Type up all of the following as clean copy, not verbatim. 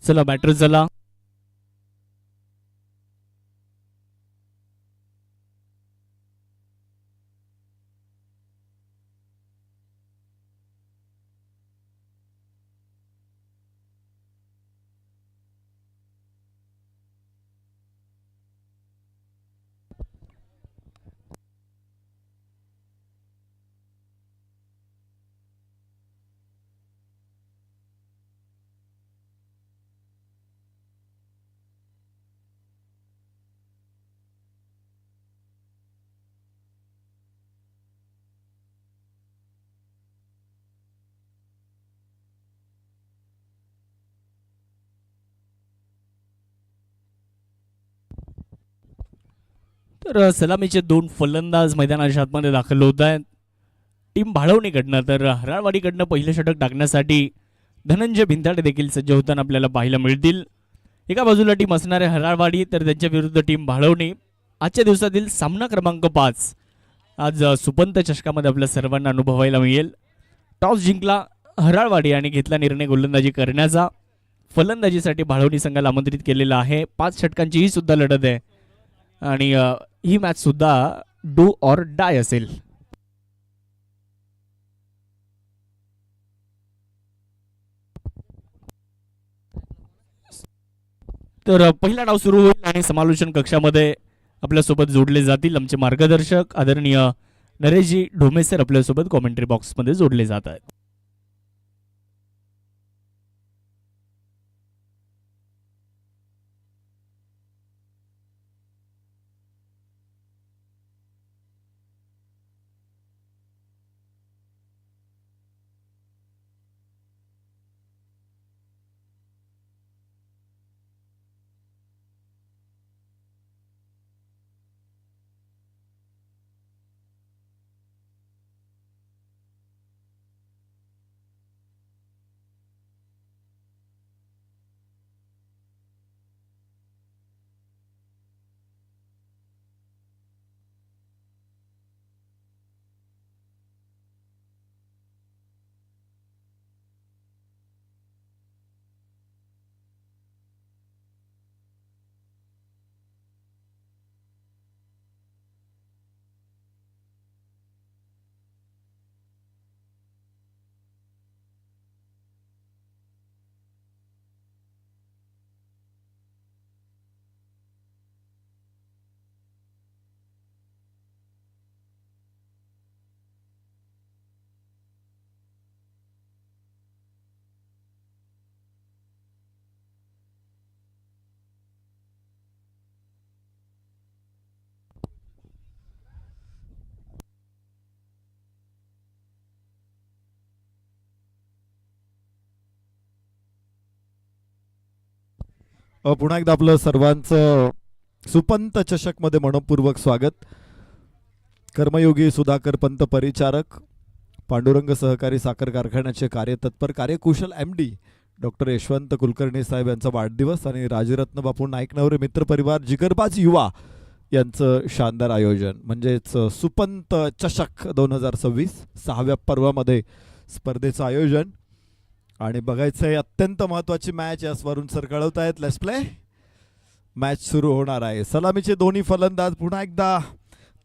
चला बॅटर चला. तर सलामीचे दोन फलंदाज मैदानाच्या आतमध्ये दाखल होत आहेत. टीम भाळवणीकडनं तर हराळवाडीकडनं पहिलं षटक टाकण्यासाठी धनंजय भिंताडे देखील सज्ज होताना आपल्याला पाहायला मिळतील. एका बाजूला टीम असणार आहे हराळवाडी, तर त्यांच्या विरुद्ध टीम भाळवणी. आजच्या दिवसातील सामना क्रमांक 5 आज सुपंत चषकामध्ये आपल्या सर्वांना अनुभवायला मिळेल. टॉस जिंकला हराळवाडी आणि घेतला निर्णय गोलंदाजी करण्याचा. फलंदाजीसाठी भाळवणी संघाला आमंत्रित केलेला आहे. 5 षटकांची ही सुद्धा लढत आहे आणि ही मॅच सुद्धा डू ऑर डाय असेल. तर पहिला डाव सुरू होईल आणि समालोचन कक्षामध्ये आपल्यासोबत जोडले जातील आमचे मार्गदर्शक आदरणीय नरेशजी ढोमे सर आपल्यासोबत कॉमेंट्री बॉक्समध्ये जोडले जात आहेत. पुन्हा एकदा आपलं सर्वांचं सुपंत चषकमध्ये मनपूर्वक स्वागत. कर्मयोगी सुधाकर पंत परिचारक, पांडुरंग सहकारी साखर कारखान्याचे कार्यतत्पर कार्यकुशल MD डॉक्टर यशवंत कुलकर्णी साहेब यांचा वाढदिवस आणि राजरत्न बापू नाईकनवरे मित्रपरिवार जिगरबाज युवा यांचं शानदार आयोजन म्हणजेच सुपंत चषक 2026 6व्या पर्वामध्ये स्पर्धेचं आयोजन. आणि बघायचं आहे अत्यंत महत्त्वाची मॅच यावरून सर कळवत आहेत. Let's play. मॅच सुरू होणार आहे. सलामीचे दोन्ही फलंदाज पुन्हा एकदा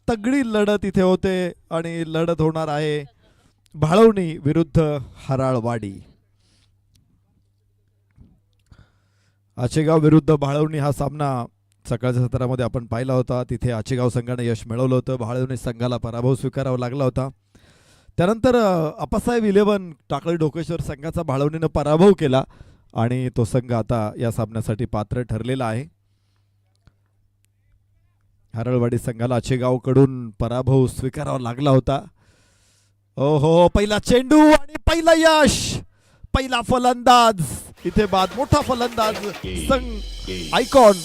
तगडी लढत इथे होते आणि लढत होणार आहे भाळवणी विरुद्ध हराळवाडी. आचेगाव विरुद्ध भाळवणी हा सामना सकाळच्या सत्रामध्ये आपण पाहिला होता. तिथे आचेगाव संघाने यश मिळवलं होतं. भाळवणी संघाला पराभव स्वीकारावा लागला होता. त्यानंतर अप्पासाहेब 11 टाकळी ढोकेश्वर संघाचा भाळवणीनं पराभव केला आणि तो संघ आता या सामन्यासाठी पात्र ठरलेला आहे. हरळवाडी संघाला आचेगावकडून पराभव स्वीकारावा लागला होता. ओहो, पहिला चेंडू आणि पहिला यश, पहिला फलंदाज इथे बाद, मोठा फलंदाज संघ आयकॉन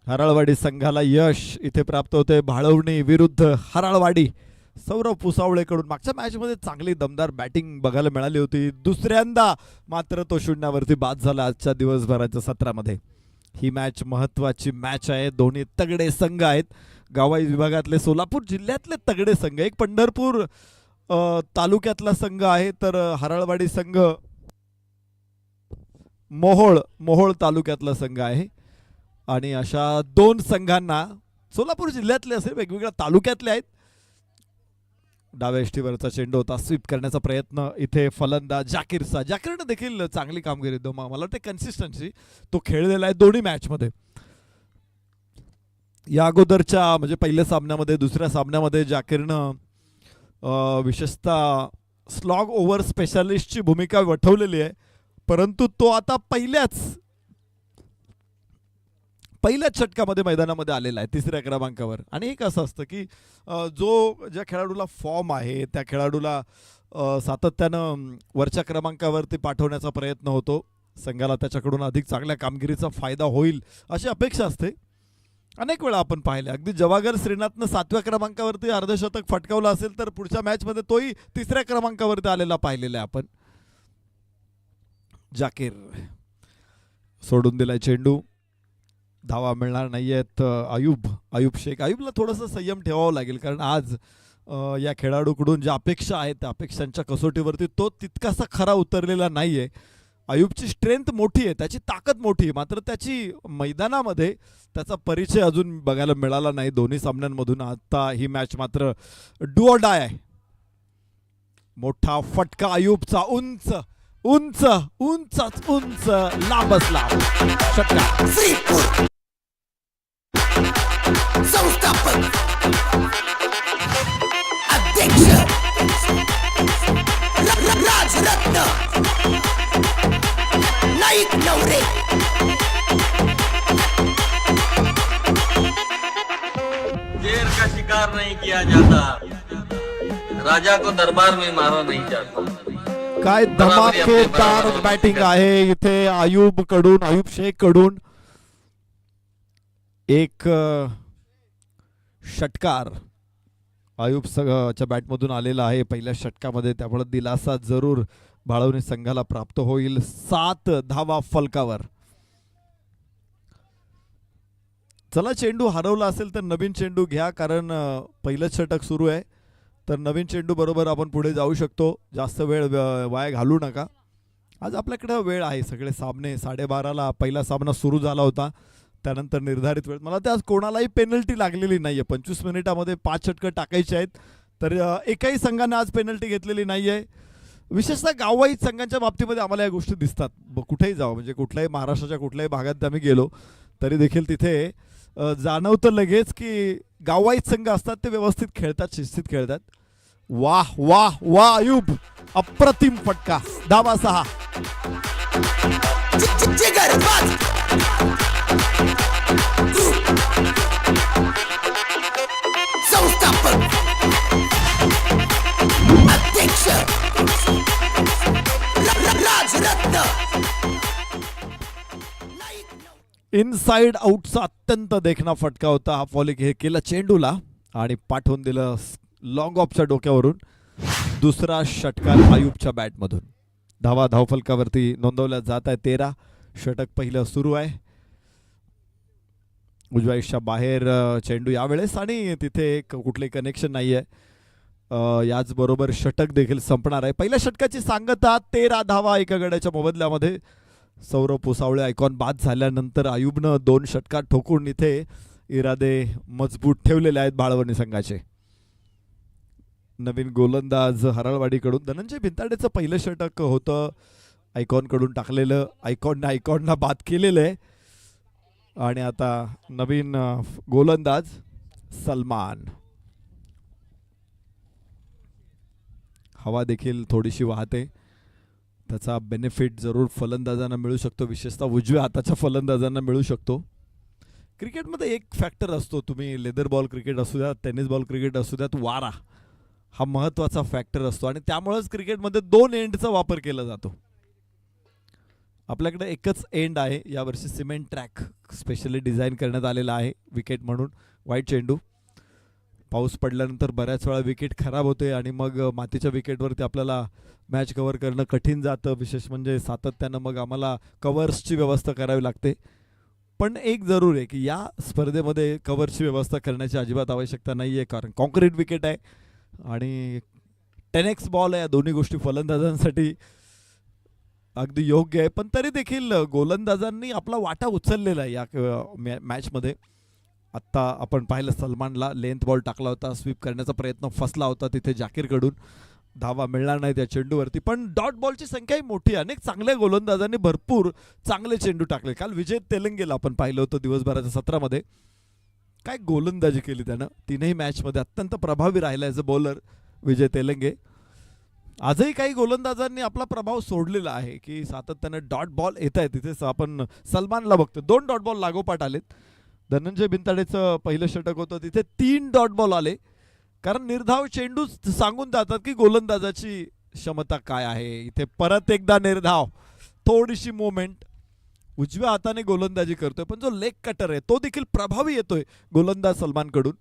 हराळवाडी संघाला यश इथे प्राप्त होते. भाळवणी विरुद्ध हराळवाडी. सौरभ पुसावळेकडून मागच्या मॅच मध्ये चांगली दमदार बॅटिंग बघायला मिळाली होती. दुसऱ्यांदा मात्र तो शून्यावरती बाद झाला आजच्या दिवसभराच्या सत्रामध्ये. ही मॅच महत्वाची मॅच आहे. दोन्ही तगडे संघ आहेत. गावाई विभागातले सोलापूर जिल्ह्यातले तगडे संघ. एक पंढरपूर तालुक्यातला संघ आहे तर हराळवाडी संघ मोहोळ तालुक्यातला संघ आहे. आणि अशा दोन संघांना सोलापूर जिल्ह्यातले असे वेगवेगळ्या तालुक्यातले आहेत. डाव्या यष्टीवरचा चेंडू होता. स्वीप करण्याचा प्रयत्न इथे फलंदाज जाकीरने देखील चांगली कामगिरी मला वाटते कन्सिस्टन्सी तो खेळलेला आहे दोन्ही मॅच मध्ये. या अगोदरच्या म्हणजे पहिल्या सामन्यामध्ये दुसऱ्या सामन्यामध्ये जाकीरनं विशेषतः स्लॉग ओव्हर स्पेशालिस्टची भूमिका वठवलेली आहे. परंतु तो आता पहिल्याच षटकामध्ये मैदानामध्ये आलेला आहे तिसऱ्या क्रमांकावर. आणि एक असं असतं की ज्या खेळाडूला फॉर्म आहे त्या खेळाडूला सातत्यानं वरच्या क्रमांकावरती पाठवण्याचा प्रयत्न होतो. संघाला त्याच्याकडून अधिक चांगल्या कामगिरीचा फायदा होईल अशी अपेक्षा असते. अनेक वेळा आपण पाहिले अगदी जवागर श्रीनाथनं 7व्या क्रमांकावरती अर्धशतक फटकावलं असेल तर पुढच्या मॅचमध्ये तोही 3ऱ्या क्रमांकावरती आलेला पाहिलेला आहे आपण. जाकीर सोडून दिलाय चेंडू. धावा मिळणार नाहीयेत. अयूब शेख. अयूबला थोडंसं संयम ठेवावं लागेल कारण आज या खेळाडूकडून ज्या अपेक्षा आहेत त्या अपेक्षांच्या कसोटीवरती तो तितकासा खरा उतरलेला नाहीये. अयूबची स्ट्रेंथ मोठी आहे, त्याची ताकद मोठी आहे, मात्र त्याची मैदानामध्ये त्याचा परिचय अजून बघायला मिळाला नाही दोन्ही सामन्यांमधून. आता ही मॅच मात्र डू ऑर डाय आहे. मोठा फटका अयूबचा. उंच उंच उंच उंच लांबच लांब षटकार. संस्थापक अध्यक्ष राजरत्न नाईक नवरे. शेर का शिकार नहीं किया जाता, राजा को दरबार में मारा नहीं जाता. काय धमाकेदार बॅटिंग आहे इथे अयूब शेख कडून. एक षटकार अयूबच्या बॅटमधून आलेला आहे पहिल्या षटकामध्ये. त्यामुळे दिलासा जरूर भाळवणी संघाला प्राप्त होईल. 7 धावा फलकावर. चला चेंडू हरवला असेल तर नवीन चेंडू घ्या कारण पहिलंच षटक सुरू आहे. तर नवीन चेंडू बरोबर आपण पुढे जाऊ शकतो. जास्त वेळ वाया घालू नका. आज आपल्याकडे वेळ आहे. सगळे सामने 12:30ला पहिला सामना सुरू झाला होता. त्यानंतर निर्धारित वेळ. मला त्या आज कोणालाही पेनल्टी लागलेली नाहीये. 25 मिनिटामध्ये 5 षटकं टाकायची आहेत. तर एकही संघाने आज पेनल्टी घेतलेली नाहीये. विशेषतः गाववाई संघांच्या बाबतीमध्ये आम्हाला या गोष्टी दिसतात. कुठेही जावं म्हणजे कुठल्याही महाराष्ट्राच्या कुठल्याही भागात आम्ही गेलो तरी देखील तिथे जाणवतं लगेच की गाववाई संघ असतात ते व्यवस्थित खेळतात, शिस्तीत खेळतात. वाह वाह वाह अयूब. अप्रतिम फटका. धावा 6. संस्थापक अध्यक्ष राजरत्न. इनसाइड आउटचा अत्यंत देखणा फटका होता. हा फॉलिक हे केला चेंडूला आणि पाठवून दिलं लॉंग ऑफच्या डोक्यावरून. दुसरा षटकार अयूबच्या बॅटमधून. धावफलकावरती नोंदवल्या जात आहे 13. षटक पहिलं सुरू आहे. उजव्या आयुष्या बाहेर चेंडू यावेळेस आणि तिथे कुठले कनेक्शन नाही आहे. याचबरोबर षटक देखील संपणार आहे. पहिल्या षटकाची सांगता 13 धावा एका गड्याच्या मोबदल्यामध्ये. सौरभ पुसावळे आयकॉन बाद झाल्यानंतर अयूबनं 2 षटकार ठोकून इथे इरादे मजबूत ठेवलेले आहेत भाळवणी संघाचे. नवीन गोलंदाज हराळवाडीकडून धनंजय भिंताडेचं पहिलं षटक होतं आयकॉनकडून टाकलेलं. आयकॉनला बाद केलेलं आहे. आणि आता नवीन गोलंदाज सलमान. हवा देखील थोडीशी वाहते. त्याचा बेनिफिट जरूर फलंदाजांना मिळू शकतो. विशेषतः उजव्या हाताच्या फलंदाजांना मिळू शकतो. क्रिकेटमध्ये एक फॅक्टर असतो. तुम्ही लेदर बॉल क्रिकेट असू द्यात, टेनिस बॉल क्रिकेट असू द्यात, वारा हा महत्त्वाचा फॅक्टर असतो आणि त्यामुळेच क्रिकेटमध्ये 2 एंडचा वापर केला जातो. आपल्याकडे एकच एंड आहे यावर्षी, सिमेंट ट्रॅक स्पेशली डिझाईन करण्यात आलेला आहे विकेट म्हणून. वाईट चेंडू. पाऊस पडल्यानंतर बऱ्याच वेळा विकेट खराब होते आणि मग मातीच्या विकेटवरती आपल्याला मॅच कव्हर करणं कठीण जातं. विशेष म्हणजे सातत्यानं मग आम्हाला कव्हर्सची व्यवस्था करावी लागते. पण एक जरूर आहे की या स्पर्धेमध्ये कव्हरची व्यवस्था करण्याची अजिबात आवश्यकता नाही आहे, कारण कॉन्क्रीट विकेट आहे आणि 10x बॉल आहे. या दोन्ही गोष्टी फलंदाजांसाठी अगदी योग्य आहे. पण तरी देखील गोलंदाजांनी आपला वाटा उचललेला आहे या मॅचमध्ये. आत्ता आपण पाहिलं सलमानला लेंथ बॉल टाकला होता, स्वीप करण्याचा प्रयत्न फसला होता तिथे जाकीरकडून, धावा मिळणार नाही त्या चेंडूवरती. पण डॉट बॉलची संख्याही मोठी आहे. अनेक चांगल्या गोलंदाजांनी भरपूर चांगले चेंडू टाकले. काल विजय तेलंगेला आपण पाहिलं होतं दिवसभराच्या सत्रामध्ये, काय गोलंदाजी केली त्यानं. तीनही मॅचमध्ये अत्यंत प्रभावी राहिला ॲज अ बॉलर विजय तेलंगे. आजही काही गोलंदाजांनी आपला प्रभाव सोडलेला आहे की सातत्यानं डॉट बॉल येत आहे. तिथेच आपण सलमानला बघतो 2 डॉट बॉल लागोपाठ आलेत. धनंजय बिनताडेचं पहिलं षटक होतं तिथे 3 डॉट बॉल आले, कारण निर्धाव चेंडू सांगून जातात की गोलंदाजाची क्षमता काय आहे. इथे परत एकदा निर्धाव, थोडीशी मोमेंट, उजव्या हाताने गोलंदाजी करतोय पण जो लेग कटर आहे तो देखील प्रभावी येतोय गोलंदाज सलमानकडून.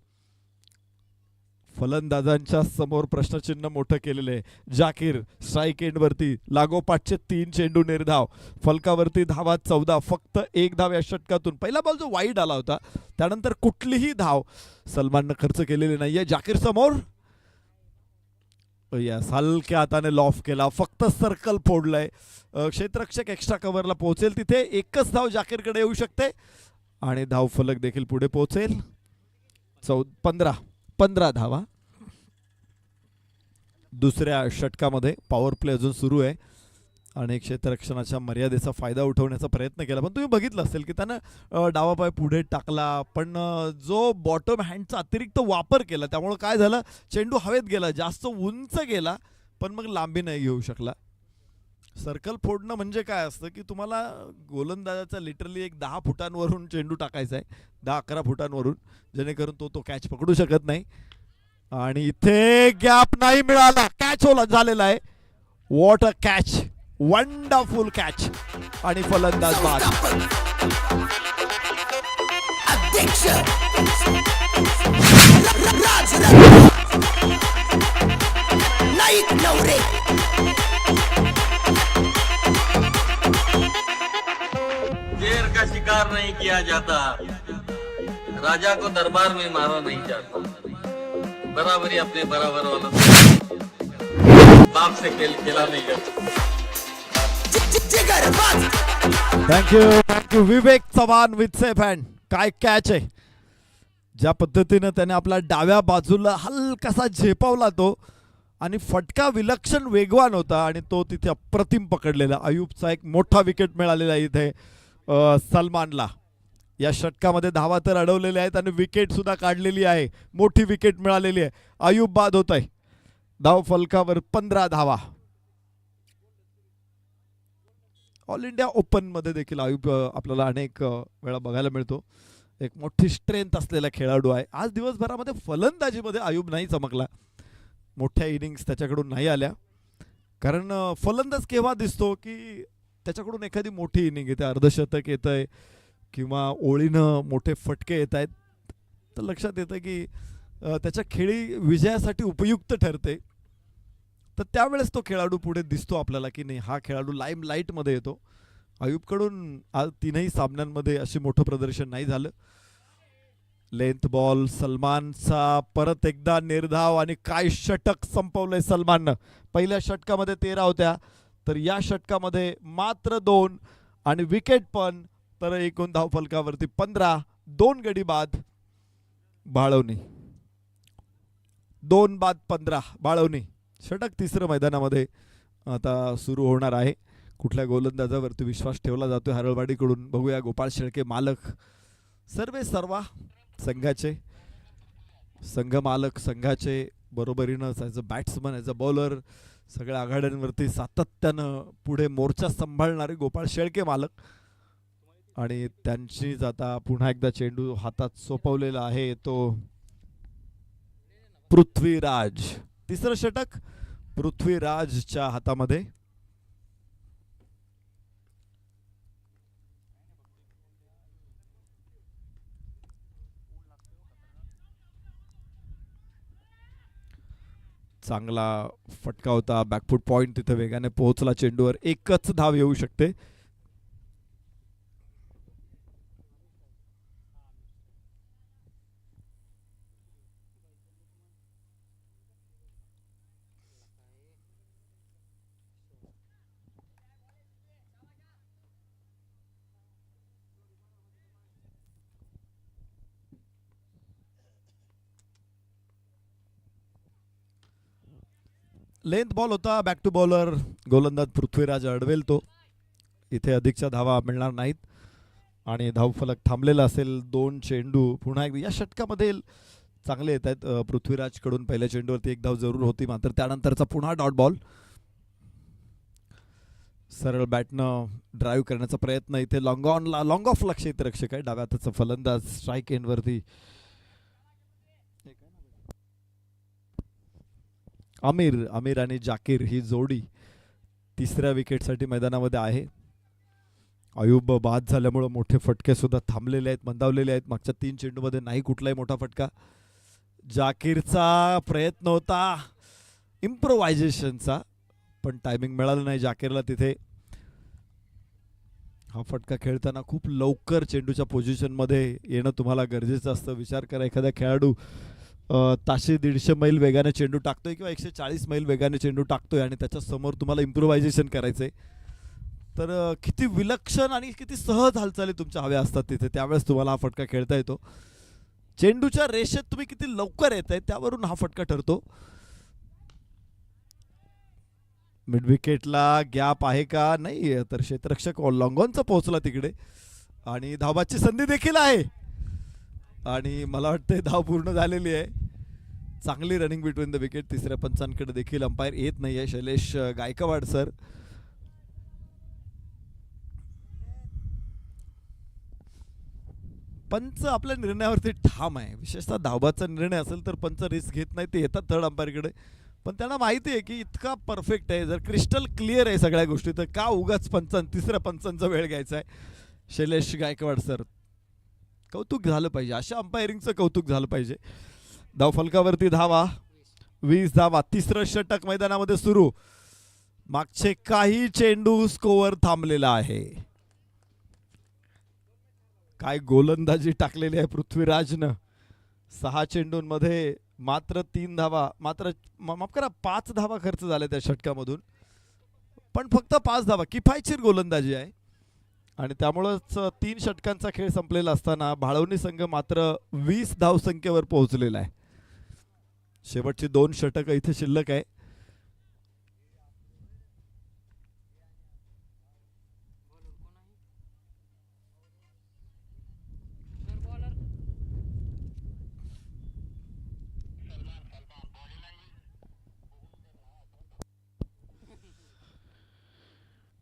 फलंदाजांच्या समोर प्रश्नचिन्ह मोठं केलेलं आहे. जाकीर स्ट्राईक एंडवरती लागोपाठचे 3 चेंडू निर्धाव, फलकावरती धावा 14, फक्त 1 धाव या षटकातून. पहिला बॉल जो वाईड आला होता त्यानंतर कुठलीही धाव सलमाननं खर्च केलेली नाहीये. जाकीर समोर, यस, हलक्या हाताने लॉफ केला, फक्त सर्कल फोडलंय. क्षेत्ररक्षक एक्स्ट्रा कव्हरला पोहोचेल तिथे, एकच धाव जाकीरकडे येऊ शकते आणि धाव फलक देखील पुढे पोहोचेल. 15 धावा. दुसऱ्या षटकामध्ये पॉवर प्ले अजून सुरू आहे आणि क्षेत्ररक्षणाच्या मर्यादेचा फायदा उठवण्याचा प्रयत्न केला. पण तुम्ही बघितलं असेल की त्यानं डावा पाय पुढे टाकला, पण जो बॉटम हँडचा अतिरिक्त वापर केला त्यामुळे काय झालं, चेंडू हवेत गेला, जास्त उंच गेला पण मग लांबी नाही घेऊ शकला. सर्कल फोडणं म्हणजे काय असतं की तुम्हाला गोलंदाजाचा लिटरली एक 10 फुटांवरून चेंडू टाकायचा आहे, 10-11 फुटांवरून, जेणेकरून तो कॅच पकडू शकत नाही. आणि इथे गॅप नाही मिळाला, कॅच झालेला आहे. What a catch, wonderful catch. आणि फलंदाज बाद. अध्यक्ष राजरत्न नाईक नवरे. शेर का शिकार नहीं किया जाता, राजा को दरबार में मारा नहीं जाता. बराबरी अपने बराबर वालों से, बाप से खेला नहीं जाता. जिगरबाज. Thank you Vivek Chavan with safe hand. काय कॅच आहे. ज्या पद्धतीनं त्याने आपला डाव्या बाजूला हलकासा झेपावला तो, आणि फटका विलक्षण वेगवान होता आणि तो तिथे अप्रतिम पकडलेला. अयूबचा एक मोठा विकेट मिळालेला इथे सलमानला. या षटकामध्ये धावा तर अडवलेल्या आहेत आणि विकेट सुद्धा काढलेली आहे, मोठी विकेट मिळालेली आहे. अयूब बाद होत आहे. धाव फलकावर 15 धावा. ऑल इंडिया ओपन मध्ये देखील अयूब आपल्याला अनेक वेळा बघायला मिळतो. एक मोठी स्ट्रेंथ असलेला खेळाडू आहे. आज दिवसभरामध्ये फलंदाजीमध्ये अयूब नाही चमकला, मोठ्या इनिंग्स त्याच्याकडून नाही आल्या. कारण फलंदाज केव्हा दिसतो की त्याच्याकडून एखादी मोठी इनिंग येते, अर्धशतक येत आहे किंवा ओळीनं मोठे फटके येत आहेत, तर लक्षात येतं की त्याच्या खेळी विजयासाठी उपयुक्त ठरते. तर त्यावेळेस तो खेळाडू पुढे दिसतो आपल्याला की नाही, हा खेळाडू लाईम लाईटमध्ये येतो. अयूबकडून आज 3ही सामन्यांमध्ये अशी मोठं प्रदर्शन नाही झालं. लेंथ बॉल सलमानचा परत एकदा निर्धाव, आणि काय षटक संपवलंय सलमाननं. पहिल्या षटकामध्ये 13 होत्या, तर या षटकामध्ये मात्र 2, आणि विकेट पण. तर एकूण धाव फलकावरती 15, 2 गडी बाद. बाळवणी 2 बाद 15. बाळवणी षटक तिसरं मैदानामध्ये आता सुरू होणार आहे. कुठल्या गोलंदाजावरती विश्वास ठेवला जातोय हरळवाडीकडून, बघूया. गोपाळ शेळके मालक सर्वे सर्वा संघाचे, संघ मालक संघाचे बरोबरीनं as a batsman, as a bowler, सगळ्या आघाड्यांवरती सातत्यानं पुढे मोर्चा सांभाळणारे गोपाळ शेळके मालक. आणि त्यांचीच आता पुन्हा एकदा चेंडू हातात सोपवलेला आहे तो पृथ्वीराज. तिसरं षटक पृथ्वीराजच्या हातामध्ये. चांगला फटका होता. बॅकफूट पॉइंट तिथे वेगाने पोहोचला चेंडूवर. एकच धाव येऊ शकते. लेंथ बॉल होता. बॅक टू बॉलर गोलंदाज पृथ्वीराज अडवेल तो. इथे अधिकच्या धावा मिळणार नाहीत आणि धावफलक थांबलेला असेल. 2 चेंडू पुन्हा एकदा या षटकामध्ये चांगले येत आहेत. पृथ्वीराजकडून पहिल्या चेंडूवरती 1 धाव जरूर होती, मात्र त्यानंतरचा पुन्हा डॉट बॉल. सरळ बॅटनं ड्राईव्ह करण्याचा प्रयत्न. इथे लॉंग ऑफ लक्ष रक्षक आहे डाव्या हाताचा फलंदाज. स्ट्राईक एंडवरती आमिर आणि जाकीर ही जोडी तिसऱ्या विकेटसाठी मैदानामध्ये आहे. अयूब बाद झाल्यामुळे मोठे फटके सुद्धा थांबलेले आहेत, मंदावलेले आहेत. मागच्या 3 चेंडूमध्ये नाही कुठलाही मोठा फटका. जाकीरचा प्रयत्न होता इम्प्रोव्हायझेशनचा, पण टायमिंग मिळालं नाही जाकीरला तिथे. हा फटका खेळताना खूप लवकर चेंडूच्या पोझिशनमध्ये येणं तुम्हाला गरजेचं असतं. विचार करा, एखादा खेळाडू ताशे 150 मैल वेगाने चेंडू टाकतोय किंवा 140 मैल वेगाने चेंडू टाकतोय आणि त्याच्या समोर तुम्हाला इम्प्रोव्हायझेशन करायचंय, तर किती विलक्षण आणि किती सहज हालचाली तुमच्या हव्या असतात तिथे. त्यावेळेस तुम्हाला हा फटका खेळता येतो. चेंडूच्या रेषेत तुम्ही किती लवकर येत आहे त्यावरून हा फटका ठरतो. मिड विकेटला गॅप आहे का? नाही, तर क्षेत्ररक्षक लॉंगॉनचा पोहोचला तिकडे आणि धावाची संधी देखील आहे आणि मला वाटतं धाव पूर्ण झालेली आहे. चांगली रनिंग बिटवीन द विकेट. तिसऱ्या पंचांकडे देखील अंपायर येत नाहीये. शैलेश गायकवाड सर. पंच आपल्या निर्णयावरती ठाम आहे. विशेषतः धावाचा निर्णय असेल तर पंच रिस्क घेत नाही, ते येतात थर्ड अंपायरकडे. पण त्यांना माहिती आहे की इतका परफेक्ट आहे, जर क्रिस्टल क्लिअर आहे सगळ्या गोष्टी, तर का उगाच तिसऱ्या पंचांचा वेळ घ्यायचा आहे. शैलेश गायकवाड सर, कौतुक झालं पाहिजे, अशा अंपायरिंगचं कौतुक झालं पाहिजे. धावफलकावरती धावा, 20 धावा. तिसरं षटक मैदानामध्ये सुरू. मागचे काही चेंडू स्कोअर थांबलेला आहे. काय गोलंदाजी टाकलेली आहे पृथ्वीराजनं. 6 चेंडूंमध्ये मात्र 3 धावा, मात्र माफ करा 5 धावा खर्च झाल्या त्या षटकामधून, पण फक्त 5 धावा. किफायतशीर गोलंदाजी आहे आणि त्यामुळंच 3 षटकांचा खेळ संपलेला असताना भाळवणी संघ मात्र 20 धावसंख्येवर पोहोचलेला आहे. शेवटची 2 षटकं इथे शिल्लक आहे.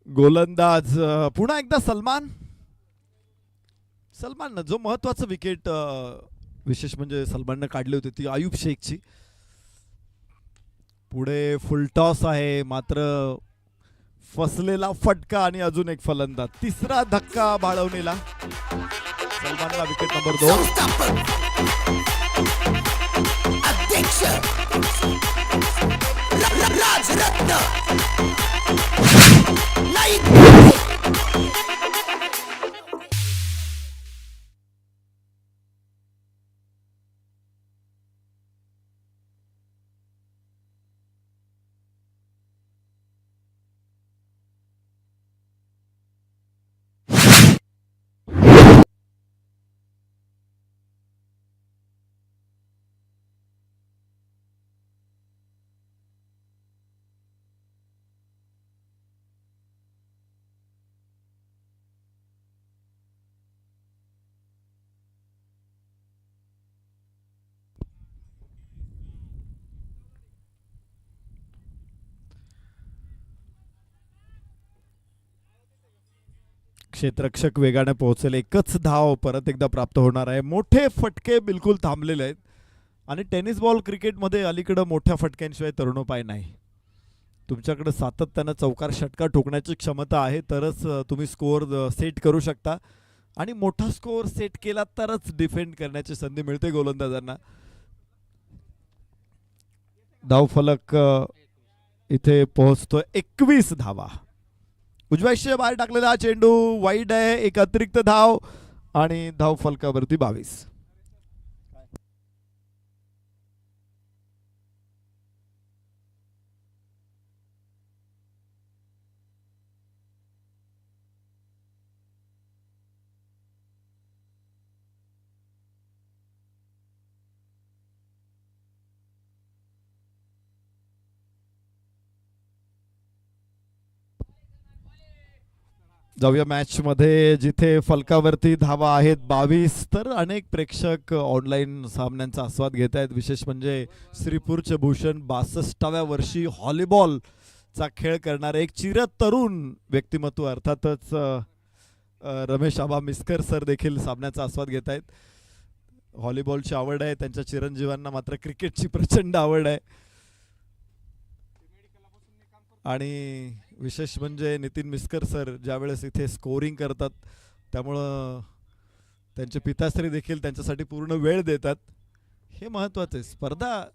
गोलंदाज पुन्हा एकदा सलमान जो महत्वाचं विकेट, विशेष म्हणजे सलमाननं काढली होती ती आयुब शेखची. पुढे फुलटॉस आहे, मात्र फसलेला फटका आणि अजून एक फलंदाज. तिसरा धक्का भाळवणीला. सलमानला विकेट नंबर 2. संस्थापक अध्यक्ष राजरत्न नाईक. क्षेत्ररक्षक वेगाने पोहोचेल. एकच धाव परत एकदा प्राप्त होणार आहे. मोठे फटके बिलकुल थांबलेले आहेत आणि टेनिस बॉल क्रिकेटमध्ये अलीकडे मोठ्या फटक्यांशिवाय तरुणोपाय नाही. तुमच्याकडे सातत्यानं चौकार षटका ठोकण्याची क्षमता आहे तरच तुम्ही स्कोअर सेट करू शकता आणि मोठा स्कोअर सेट केला तरच डिफेंड करण्याची संधी मिळते गोलंदाजांना. धावफलक इथे पोहोचतोय 21 धावा. उजव्या दिशेने बाहेर टाकलेला हा चेंडू वाईड आहे, एक अतिरिक्त धाव आणि धावफलकावरती 22. जाऊया मॅच मध्ये, जिथे फलकावरती धावा आहेत 22, तर अनेक प्रेक्षक ऑनलाईन सामन्यांचा आस्वाद घेत आहेत. विशेष म्हणजे श्रीपूरचे भूषण 62व्या वर्षी व्हॉलीबॉलचा खेळ करणारे एक चिरतरुण व्यक्तिमत्व अर्थातच रमेश आबा मिस्कर सर देखील सामन्याचा आस्वाद घेत आहेत. व्हॉलीबॉलची आवड आहे त्यांच्या चिरंजीवांना, मात्र क्रिकेटची प्रचंड आवड आहे. आणि विशेष म्हणजे नितीन मिस्कर सर ज्यावेळेस इथे स्कोरिंग करतात त्यामुळं त्यांचे पिताश्री देखील त्यांच्यासाठी पूर्ण वेळ देतात. हे महत्त्वाचं आहे.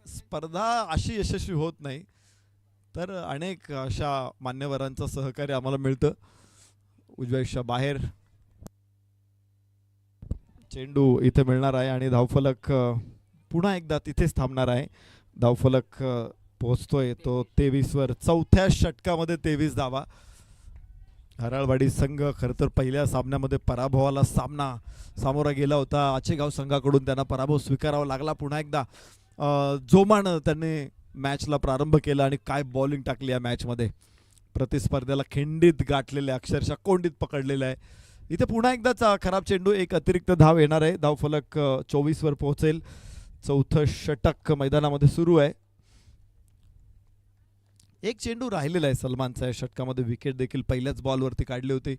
स्पर्धा अशी यशस्वी होत नाही, तर अनेक अशा मान्यवरांचं सहकार्य आम्हाला मिळतं. उजव्या दिशा बाहेर चेंडू इथे मिळणार आहे आणि धावफलक पुन्हा एकदा तिथेच थांबणार आहे. धावफलक पोहोचतोय तो 23 वर. चौथ्या षटकामध्ये 23 धावा. हराळवाडी संघ खरं तर पहिल्या सामन्यामध्ये पराभवाला सामोरा गेला होता. आचेगाव संघाकडून त्यांना पराभव स्वीकारावा लागला. पुन्हा एकदा जोमानं त्यांनी मॅचला प्रारंभ केला आणि काय बॉलिंग टाकली या मॅचमध्ये. प्रतिस्पर्ध्याला खिंडीत गाठलेले, अक्षरशः कोंडीत पकडलेलं आहे. इथे पुन्हा एकदाच खराब चेंडू, एक अतिरिक्त धाव येणार आहे. धावफलक 24 वर पोहोचेल. चौथं षटक मैदानामध्ये सुरू आहे. एक चेंडू राहिलेला आहे सलमानचा या षटकामध्ये. विकेट देखील पहिल्याच बॉलवरती काढली होती.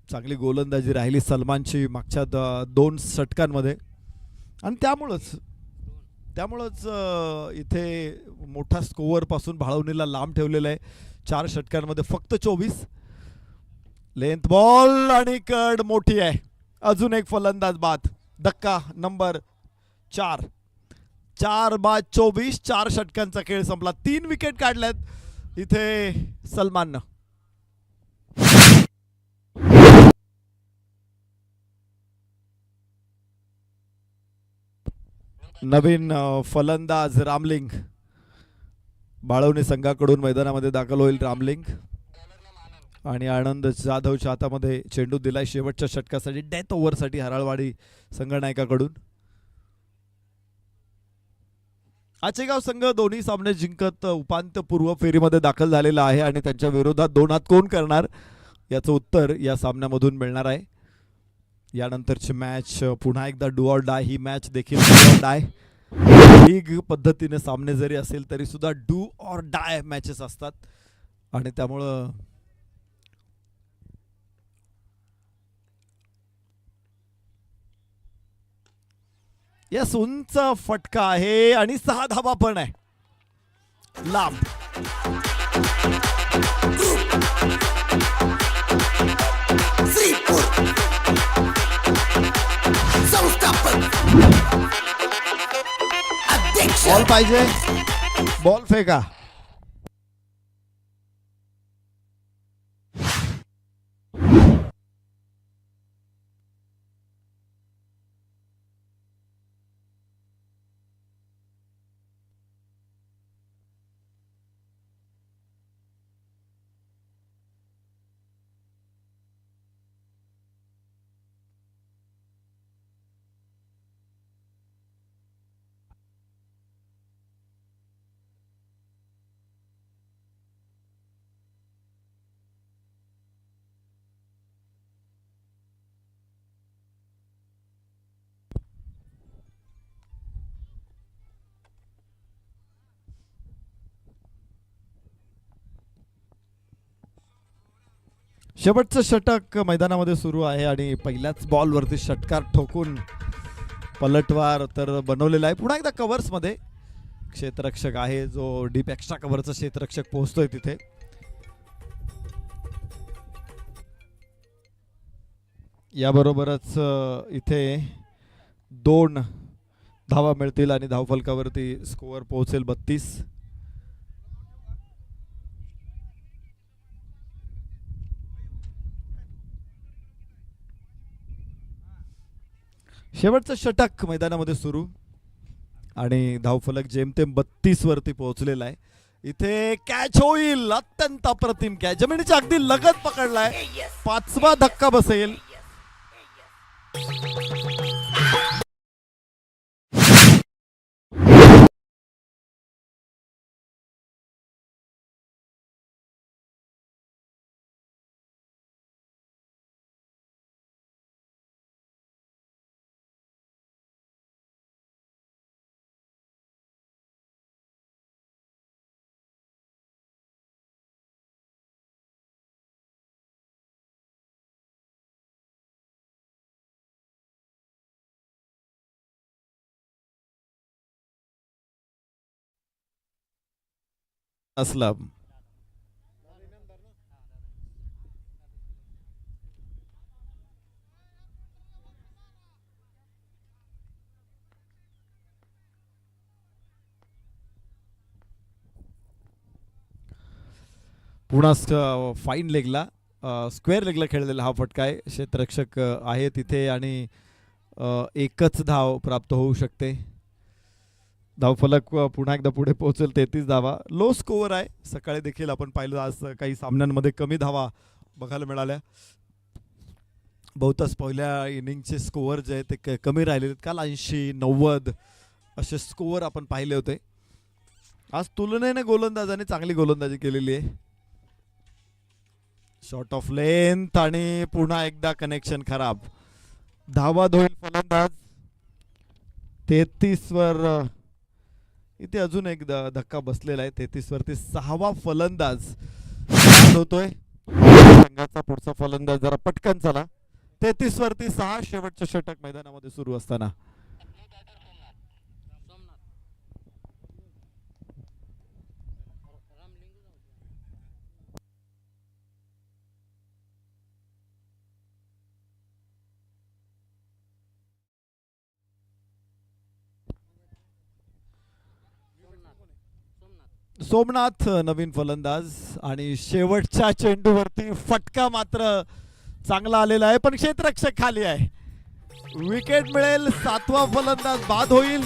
चांगली गोलंदाजी राहिली सलमानची मागच्या 2 षटकांमध्ये आणि त्यामुळंच इथे मोठा स्कोअर पासून भाळवणीला लांब ठेवलेला आहे. 4 षटकांमध्ये फक्त 24. लेंथ बॉल आणि कड मोठी आहे. अजून एक फलंदाज बाद. धक्का नंबर 4. 4/24. 4 षटकांचा खेळ संपला. 3 विकेट काढल्यात इथे सलमाननं. नवीन फलंदाज रामलिंग बाळवणी संघाकडून मैदानामध्ये दाखल होईल. रामलिंग आणि आनंद जाधवच्या हातामध्ये चेंडू दिलाय शेवटच्या षटकासाठी, डेथ ओव्हरसाठी हराळवाडी संघनायकाकडून. आचेगाव संघ दोन्ही सामने जिंकत उपांत्यपूर्व फेरीमध्ये दाखल झालेला आहे आणि त्यांच्या विरोधात 2 हात कोण करणार याचं उत्तर या सामन्यामधून मिळणार आहे. यानंतरची मॅच पुन्हा एकदा do or die. He match देखील डू ऑर डाय लीग पद्धतीने सामने जरी असेल तरी सुद्धा डू ऑर डाय मॅचेस असतात आणि त्यामुळं यस, उंच फटका आहे आणि 6 धावा पण आहे. लांब श्रीपूर संस्थापक अध्यक्ष. बॉल पाहिजे, बॉल फेका. शेवटचं षटक मैदानामध्ये सुरू आहे आणि पहिल्याच बॉलवरती षटकार ठोकून पलटवार तर बनवलेला आहे. पुन्हा एकदा कव्हर्समध्ये क्षेत्ररक्षक आहे जो डीप एक्स्ट्रा कव्हरचा क्षेत्ररक्षक पोहोचतोय तिथे. याबरोबरच इथे 2 धावा मिळतील आणि धावफलकावरती स्कोअर पोहोचेल 32. शेवटचं षटक मैदानामध्ये सुरू आणि धावफलक जेमतेम 32 वरती पोहोचलेला आहे. इथे कॅच होईल, अत्यंत अप्रतिम कॅच, जमिनीच्या अगदी लगत पकडलाय. 5वा धक्का बसेल. असलम पुन्हा फाईन लेगला स्क्वेअर लेगला खेळलेला हा फटका आहे. क्षेत्ररक्षक आहे तिथे आणि एकच धाव प्राप्त होऊ शकते. धावफलक पुन्हा एकदा पुढे पोहोचेल. 33 धावा, लो स्कोअर आहे. सकाळी देखील आपण पाहिलं आज काही सामन्यांमध्ये कमी धावा बघायला मिळाल्या. बहुतांश पहिल्या इनिंगचे स्कोअर जे आहेत ते कमी राहिलेले आहेत. काल 80-90 असे स्कोअर आपण पाहिले होते. आज तुलनेने गोलंदाजाने चांगली गोलंदाजी केलेली आहे. शॉर्ट ऑफ लेंथ आणि पुन्हा एकदा कनेक्शन खराब. धावा होईल फलंदाज 33 वर. इथे अजून एक धक्का बसलेला आहे. 33 वरती 6वा फलंदाज होतोय. संघाचा पुढचा फलंदाज जरा पटकन चला. 33 वरती 6 शेवटचं षटक मैदानामध्ये सुरू असताना सोमनाथ नवीन फलंदाज आणि शेवटच्या चेंडूवरती फटका मात्र चांगला आलेला आहे, पण क्षेत्ररक्षक खाली आहे. विकेट मिळेल. 7वा फलंदाज बाद होईल.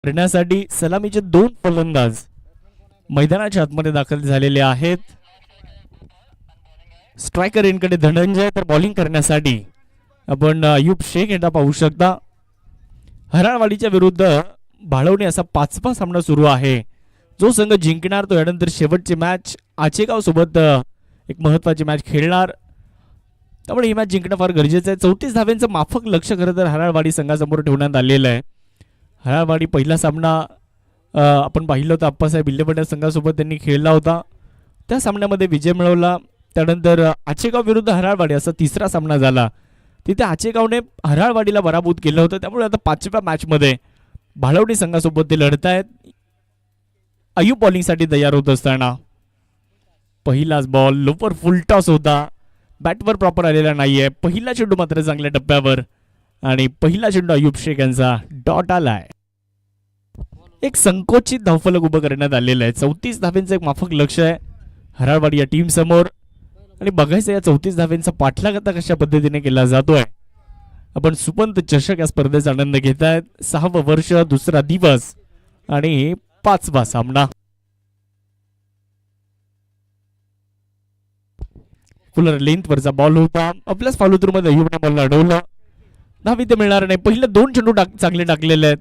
करण्यासाठी सलामीचे 2 फलंदाज मैदानाच्या आतमध्ये दाखल झालेले आहेत. स्ट्रायकर एंडकडे धनंजय, तर बॉलिंग करण्यासाठी आपण अयूब शेख यांना पाहू शकता. हराळवाडीच्या विरुद्ध भाळवणी असा 5वा सामना सुरू आहे. जो संघ जिंकणार तो यानंतर शेवटची मॅच आचेगाव सोबत एक महत्वाची मॅच खेळणार. त्यामुळे ही मॅच जिंकणं फार गरजेचं आहे. 34 धाव्यांचं माफक लक्ष खरं तर हराळवाडी संघासमोर ठेवण्यात आलेलं आहे. हराळवाडी पहिला सामना आपण पाहिलं होतं, अप्पासाहेब इल्लेपंड्या संघासोबत त्यांनी खेळला होता. त्या सामन्यामध्ये विजय मिळवला. त्यानंतर आचेगाव विरुद्ध हराळवाडी असा 3रा सामना झाला. तिथे आचेगावने हराळवाडीला पराभूत केलं होतं. त्यामुळे आता 5व्या मॅचमध्ये भाळवणी संघासोबत ते लढत आहेत. अयूब बॉलिंगसाठी तयार होत असताना पहिलाच बॉल लोपर फुल टॉस होता. बॅटवर प्रॉपर आलेला नाहीये. पहिला चेंडू मात्र चांगल्या टप्प्यावर आणि पहिला चेंडू अयूब शेख यांचा डॉट आलाय. एक संकोचित धावफलक उभं करण्यात आलेलं आहे. 34 धाव्यांचं एक माफक लक्ष आहे हराळवाडी या टीम समोर आणि बघायचं या 34 धाव्यांचा पाठलाग आता कशा पद्धतीने केला जातोय. आपण सुपंत चषक या स्पर्धेचा आनंद घेत आहेत. 6वं वर्ष, 2रा दिवस आणि 5वा सामना. फुलर लेंथ वरचा बॉल होता. आपल्याच फॉलो थ्रू मध्ये अयूबने बॉल अडवलं. धाव इथे मिळणार नाही. पहिल्या 2 चेंडू चांगले टाकलेले आहेत.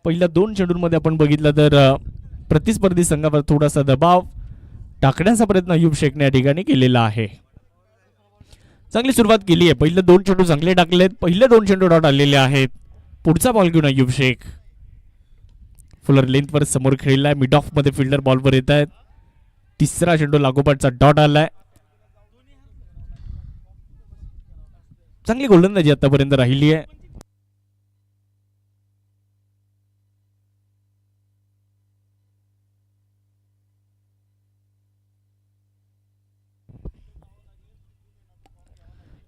पहिल्या 2 चेंडूंमध्ये आपण बघितलं तर प्रतिस्पर्धी संघावर थोडासा दबाव टाकण्याचा प्रयत्न अयूब शेखने या ठिकाणी केलेला आहे. चांगली सुरुवात केली आहे. पहिले 2 चेंडू चांगले टाकलेत. पहिले 2 चेंडू डॉट आलेले आहेत. पुढचा बॉल घेऊन अयूब शेख फुलर लेंथ वर समोर खेळलाय. मिड ऑफ मध्ये फिल्डर बॉलवर येत आहेत. 3रा चेंडू लागोपाठचा डॉट आलाय. चांगली गोलंदाजी आतापर्यंत राहिली आहे.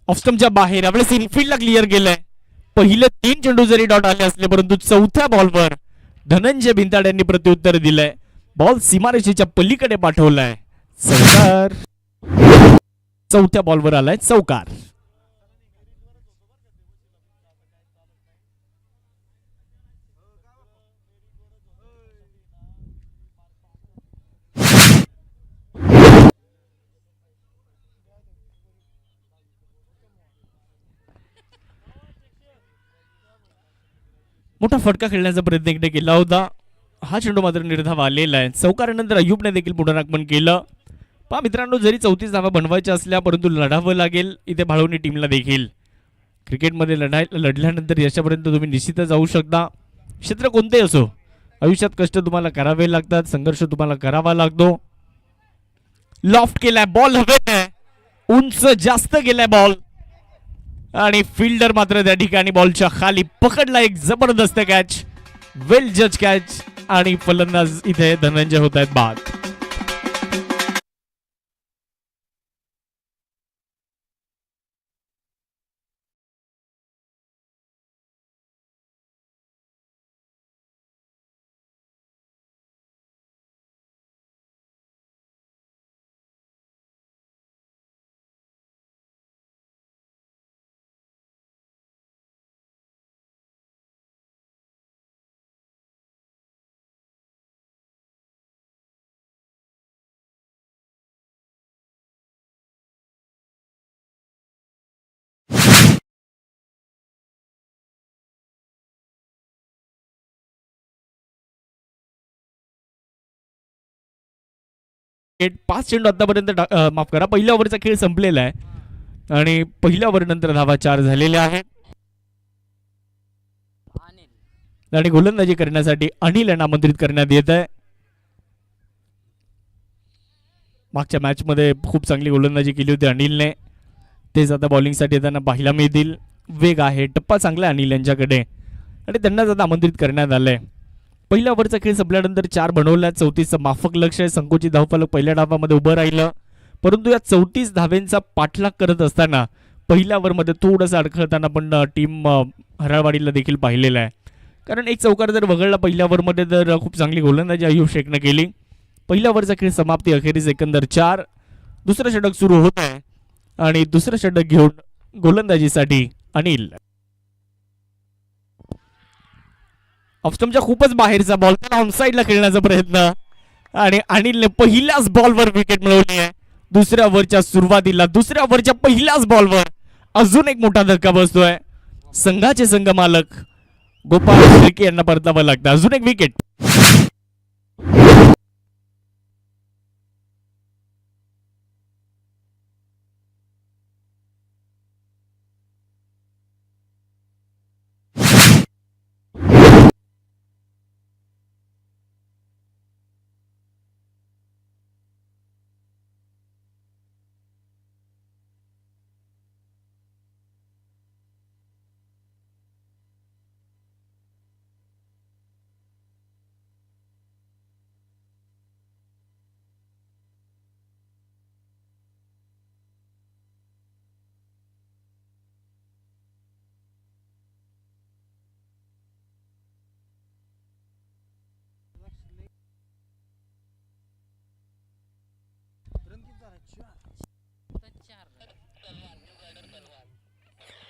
ऑफस्टम्पच्या बाहेर यावेळेस इनफिल्डला क्लिअर केलंय. पहिले 3 चेंडू जरी डॉट आले असले परंतु 4थ्या बॉलवर धनंजय भिंताड यांनी प्रत्युत्तर दिलंय. बॉल सीमारेषेच्या पलीकडे पाठवलाय. चौकार. 4थ्या बॉलवर आलाय चौकार. मोठा फटका खेळण्याचा प्रयत्न इकडे केला होता. हा चेंडू मात्र निर्धाव आलेला आहे. चौकारानंतर अयूबने देखील पुनरागमन केलं. पहा मित्रांनो, जरी 34 धावा बनवायच्या असल्या परंतु लढावं लागेल इथे भाळवणी टीमला देखील. क्रिकेटमध्ये लढल्यानंतर यशापर्यंत तुम्ही निश्चितच जाऊ शकता. क्षेत्र कोणतेही असो, आयुष्यात कष्ट तुम्हाला करावे लागतात, संघर्ष तुम्हाला करावा लागतो. लॉफ्ट केलाय बॉल, हवेत आहे, उंच जास्त गेलाय बॉल आणि फिल्डर मात्र त्या ठिकाणी बॉलच्या खाली पकडला. एक जबरदस्त कॅच, वेल जज कॅच आणि फलंदाज इथे धनंजय होत आहेत बाद. पाच चेंडू आतापर्यंत माफ करा, पहिल्या ओव्हरचा खेळ संपलेला आहे आणि पहिल्या ओव्हर नंतर धावा 4 झालेल्या आहेत आणि गोलंदाजी करण्यासाठी अनिल यांना आमंत्रित करण्यात येत आहे. मागच्या मॅच मध्ये खूप चांगली गोलंदाजी केली होती अनिलने, तेच आता बॉलिंगसाठी येताना पाहायला मिळतील. वेग आहे, टप्पा चांगला आहे अनिल यांच्याकडे आणि त्यांनाच आता आमंत्रित करण्यात आलंय. पहिल्या ओव्हरचा खेळ संपल्यानंतर 4 बनवल्या, 34चं माफक लक्ष आहे. संकोचित धावफलक पहिल्या डावामध्ये उभं राहिलं, परंतु या 34 धावेंचा पाठलाग करत असताना पहिल्या ओव्हरमध्ये थोडंसं अडखळताना पण टीम हराळवाडीला देखील पाहिलेलं आहे. कारण एक चौकार जर वगळला पहिल्या ओव्हरमध्ये तर खूप चांगली गोलंदाजी अयूब शेखनं केली. पहिल्या ओव्हरचा खेळ समाप्ती अखेरीस एकंदर 4. दुसरं षटक सुरू होत आहे आणि दुसरं षटक घेऊन गोलंदाजीसाठी अनिल. ऑफस्टमच्या खूपच बाहेरचा बॉल, त्याला ऑनसाईडला खेळण्याचा प्रयत्न आणि अनिलने पहिल्याच बॉलवर विकेट मिळवली आहे. दुसऱ्या ओव्हरच्या सुरुवातीला, दुसऱ्या ओव्हरच्या पहिल्याच बॉलवर अजून एक मोठा धक्का बसतोय. संघाचे संघ मालक गोपाळ शेळके यांना परतावं लागतं. अजून एक विकेट.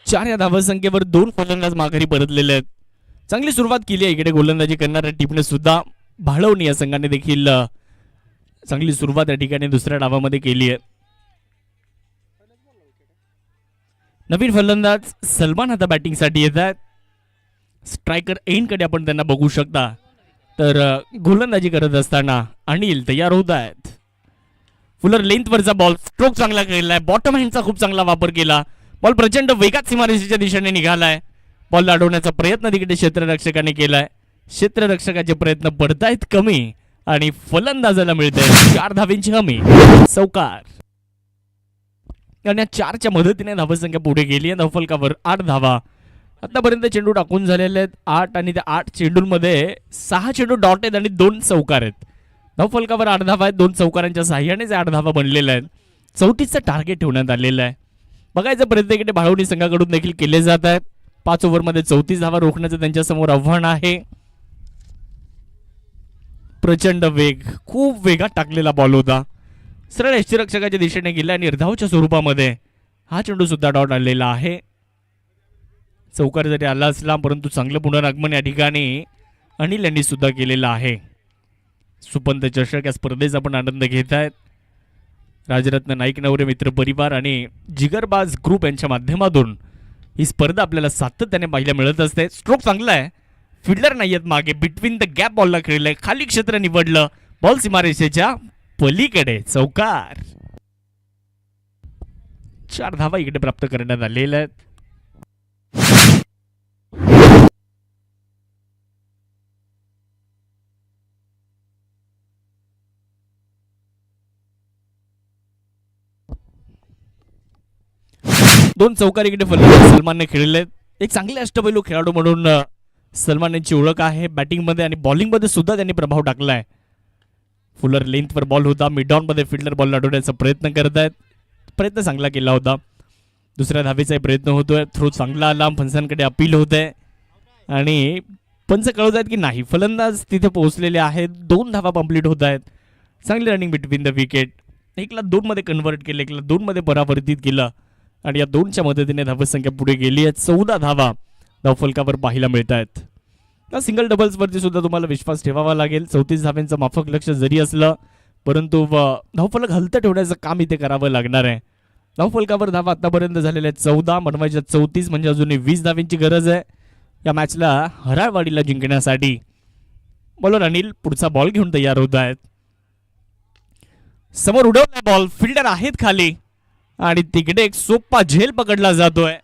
चार या धावसंख्येवर 2 फलंदाज माघारी परतलेले आहेत. चांगली सुरुवात केली आहे इकडे गोलंदाजी करणाऱ्या टीमने सुद्धा. भाळवणी या संघाने देखील चांगली सुरुवात या ठिकाणी दुसऱ्या डावामध्ये केली आहे. नवीन फलंदाज सलमान आता बॅटिंगसाठी येत आहेत. स्ट्रायकर एंडकडे आपण त्यांना बघू शकता. तर गोलंदाजी करत असताना अनिल तयार होत आहेत. फुलर लेंथवरचा बॉल, स्ट्रोक चांगला केलाय. बॉटम हँडचा खूप चांगला वापर केला. बॉल प्रचंड वेगात सीमारेषेच्या दिशेने निघालाय. बॉल अडवण्याचा प्रयत्न तिकडे क्षेत्ररक्षकाने केलाय. क्षेत्ररक्षकाचे प्रयत्न पडतायत कमी आणि फलंदाजाला मिळते 4 धावांची हमी. चौकार. आणि 4च्या मदतीने धावसंख्या पुढे गेली आहे. धावफलकावर 8 धावा. आतापर्यंत चेंडू टाकून झालेले आहेत 8 आणि त्या 8 चेंडूंमध्ये 6 चेंडू डॉट आहेत आणि 2 चौकार आहेत. धावफलकावर 8 धावा आहेत. 2 चौकारांच्या साह्यानेच 8 धावा बनलेल्या आहेत. 34चं टार्गेट ठेवण्यात आलेलं आहे. बघायचं प्रयत्न इकडे भाळवणी संघाकडून देखील केले जात आहेत. 5 ओव्हरमध्ये 34 धावा रोखण्याचं त्यांच्यासमोर आव्हान आहे. प्रचंड वेग, खूप वेगात टाकलेला बॉल होता. सरळ यष्टीरक्षकाच्या दिशेने गेला आणि निर्धावच्या स्वरूपामध्ये हा चेंडू सुद्धा डॉट आलेला आहे. चौकार जरी आला असला परंतु चांगलं पुनरागमन या ठिकाणी अनिल यांनी सुद्धा केलेलं आहे. सुपंत चषक या स्पर्धेचा आपण आनंद घेत आहेत. राजरत्न नाईक नवरे मित्र परिवार आणि जिगरबाज ग्रुप यांच्या माध्यमातून ही स्पर्धा आपल्याला सातत्याने पाहायला मिळत असते. स्ट्रोक चांगला आहे. फिल्डर नाहीयेत मागे. बिटवीन द गॅप बॉलला खेळलंय. खाली क्षेत्र निवडलं. बॉल सीमारेषेच्या पलीकडे. चौकार. 4 धावा इकडे प्राप्त करण्यात आलेल्या आहेत. दोन चौकार इकडे फलंदाज सलमानने खेळले. एक चांगले अष्टपैलू खेळाडू म्हणून सलमान यांची ओळख आहे. बॅटिंगमध्ये आणि बॉलिंगमध्ये सुद्धा त्यांनी प्रभाव टाकलाय. फुलर लेंथवर बॉल होता. मिड ऑन मध्ये फिल्डर बॉल अडवण्याचा प्रयत्न करत आहेत. प्रयत्न चांगला केला होता. दुसऱ्या धावेचाही प्रयत्न होतोय. थ्रो चांगला आला. पंचांकडे अपील होत आहे आणि पंच कळवत आहेत की नाही, फलंदाज तिथे पोहोचलेले आहेत. 2 धावा कंप्लीट होत आहेत. चांगली रनिंग बिटवीन द विकेट. 1ला 2 मध्ये कन्व्हर्ट केलं. 1ला 2 मध्ये परावर्तित केलं आणि या 2च्या मदतीने धावसंख्या पुढे गेली आहे. 14 धावा धावफलकावर पाहायला मिळत आहेत. त्या सिंगल डबल्सवरती सुद्धा तुम्हाला विश्वास ठेवावा लागेल. 34 धाव्यांचं माफक लक्ष जरी असलं परंतु धावफलक हलतं ठेवण्याचं काम इथे करावं लागणार आहे. धावफलकावर धावा आतापर्यंत झालेल्या 14, बनवायच्या 34 म्हणजे अजून 20 धाव्यांची गरज आहे या मॅचला हराळवाडीला जिंकण्यासाठी. बॉलर अनिल पुढचा बॉल घेऊन तयार होत आहेत. समोर उडवला बॉल. फिल्डर आहेत खाली आणि तिकडे एक सोपा झेल पकडला जातोय.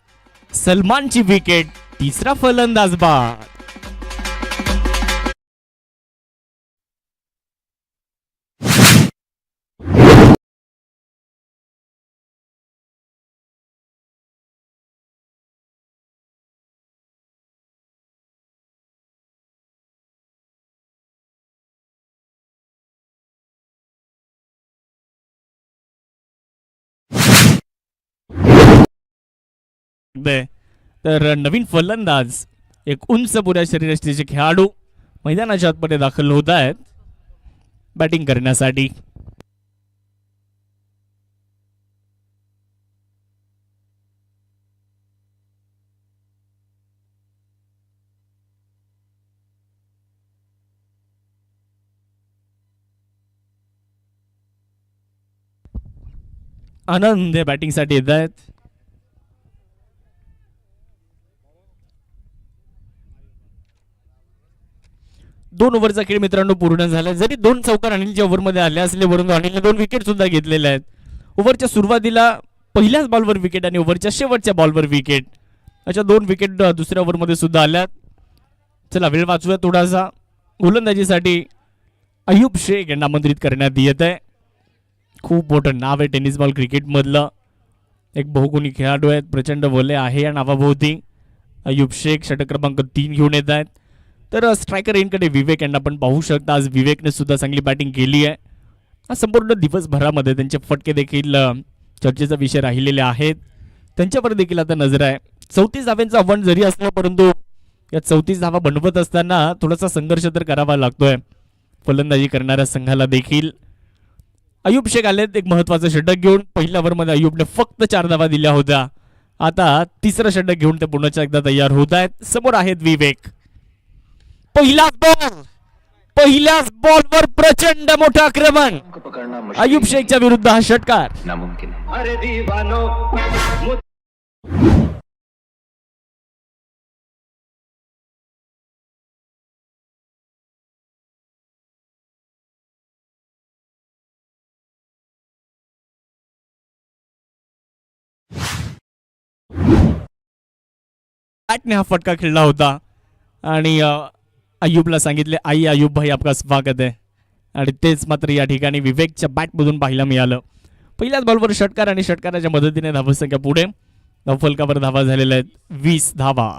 सलमानची विकेट. 3रा फलंदाज बाद. तर नवीन फलंदाज एक उंच पुऱ्या शरीरयष्टीचे खेळाडू मैदानाच्या आतमध्ये दाखल होत आहेत बॅटिंग करण्यासाठी. आनंद हे बॅटिंगसाठी येत आहेत. दोन ओव्हरचा खेळ मित्रांनो पूर्ण झाला. जरी 2 चौकार अनिलच्या ओव्हरमध्ये आले असले, परंतु अनिलने 2 विकेट सुद्धा घेतलेल्या आहेत. ओव्हरच्या सुरुवातीला पहिल्याच बॉलवर विकेट आणि ओव्हरच्या शेवटच्या बॉलवर विकेट, अशा 2 विकेट दुसऱ्या ओव्हरमध्ये सुद्धा आल्यात. चला वेळ वाचूया थोडासा. गोलंदाजीसाठी अय्यूब शेख यांना आमंत्रित करण्यात येत आहे. खूप मोठं नाव आहे टेनिस बॉल क्रिकेटमधलं. एक बहुगुणी खेळाडू आहेत, प्रचंड वलय आहे या नावाभोवती. अय्यूब शेख षटक क्रमांक 3 घेऊन येत आहेत. तर स्ट्रायकर एंडकडे विवेक यांना पण पाहू शकता. आज विवेकने सुद्धा चांगली बॅटिंग केली आहे. आज संपूर्ण दिवसभरामध्ये त्यांचे फटके देखील चर्चेचा विषय राहिलेले आहेत. त्यांच्यावर देखील आता नजर आहे. 34 धाव्यांचं आव्हान जरी असलं, परंतु या 34 धावा बनवत असताना थोडासा संघर्ष तर करावा लागतोय फलंदाजी करणाऱ्या संघाला देखील. अय्यूब शेख आलेत एक महत्वाचं षटक घेऊन. पहिल्या ओव्हरमध्ये अय्यूबने फक्त 4 धावा दिल्या होत्या. आता तिसरं षटक घेऊन ते पुन्हा एकदा तयार होत आहेत. समोर आहेत विवेक. पहिल्याच बॉलवर प्रचंड मोठं आक्रमण. अय्यूब शेखच्या विरुद्ध हा षटकार. बॅटने हा फटका खेळला होता आणि अय्यूबला सांगितले, आई अय्यूब भाई आपका स्वागत आहे. आणि तेच मात्र या ठिकाणी विवेकच्या बॅटमधून पाहायला मिळालं. पहिल्याच बॉलवर षटकार आणि षटकाराच्या मदतीने धावसंख्या पुढे. धावफलकावर धावा झालेल्या आहेत 20 धावा.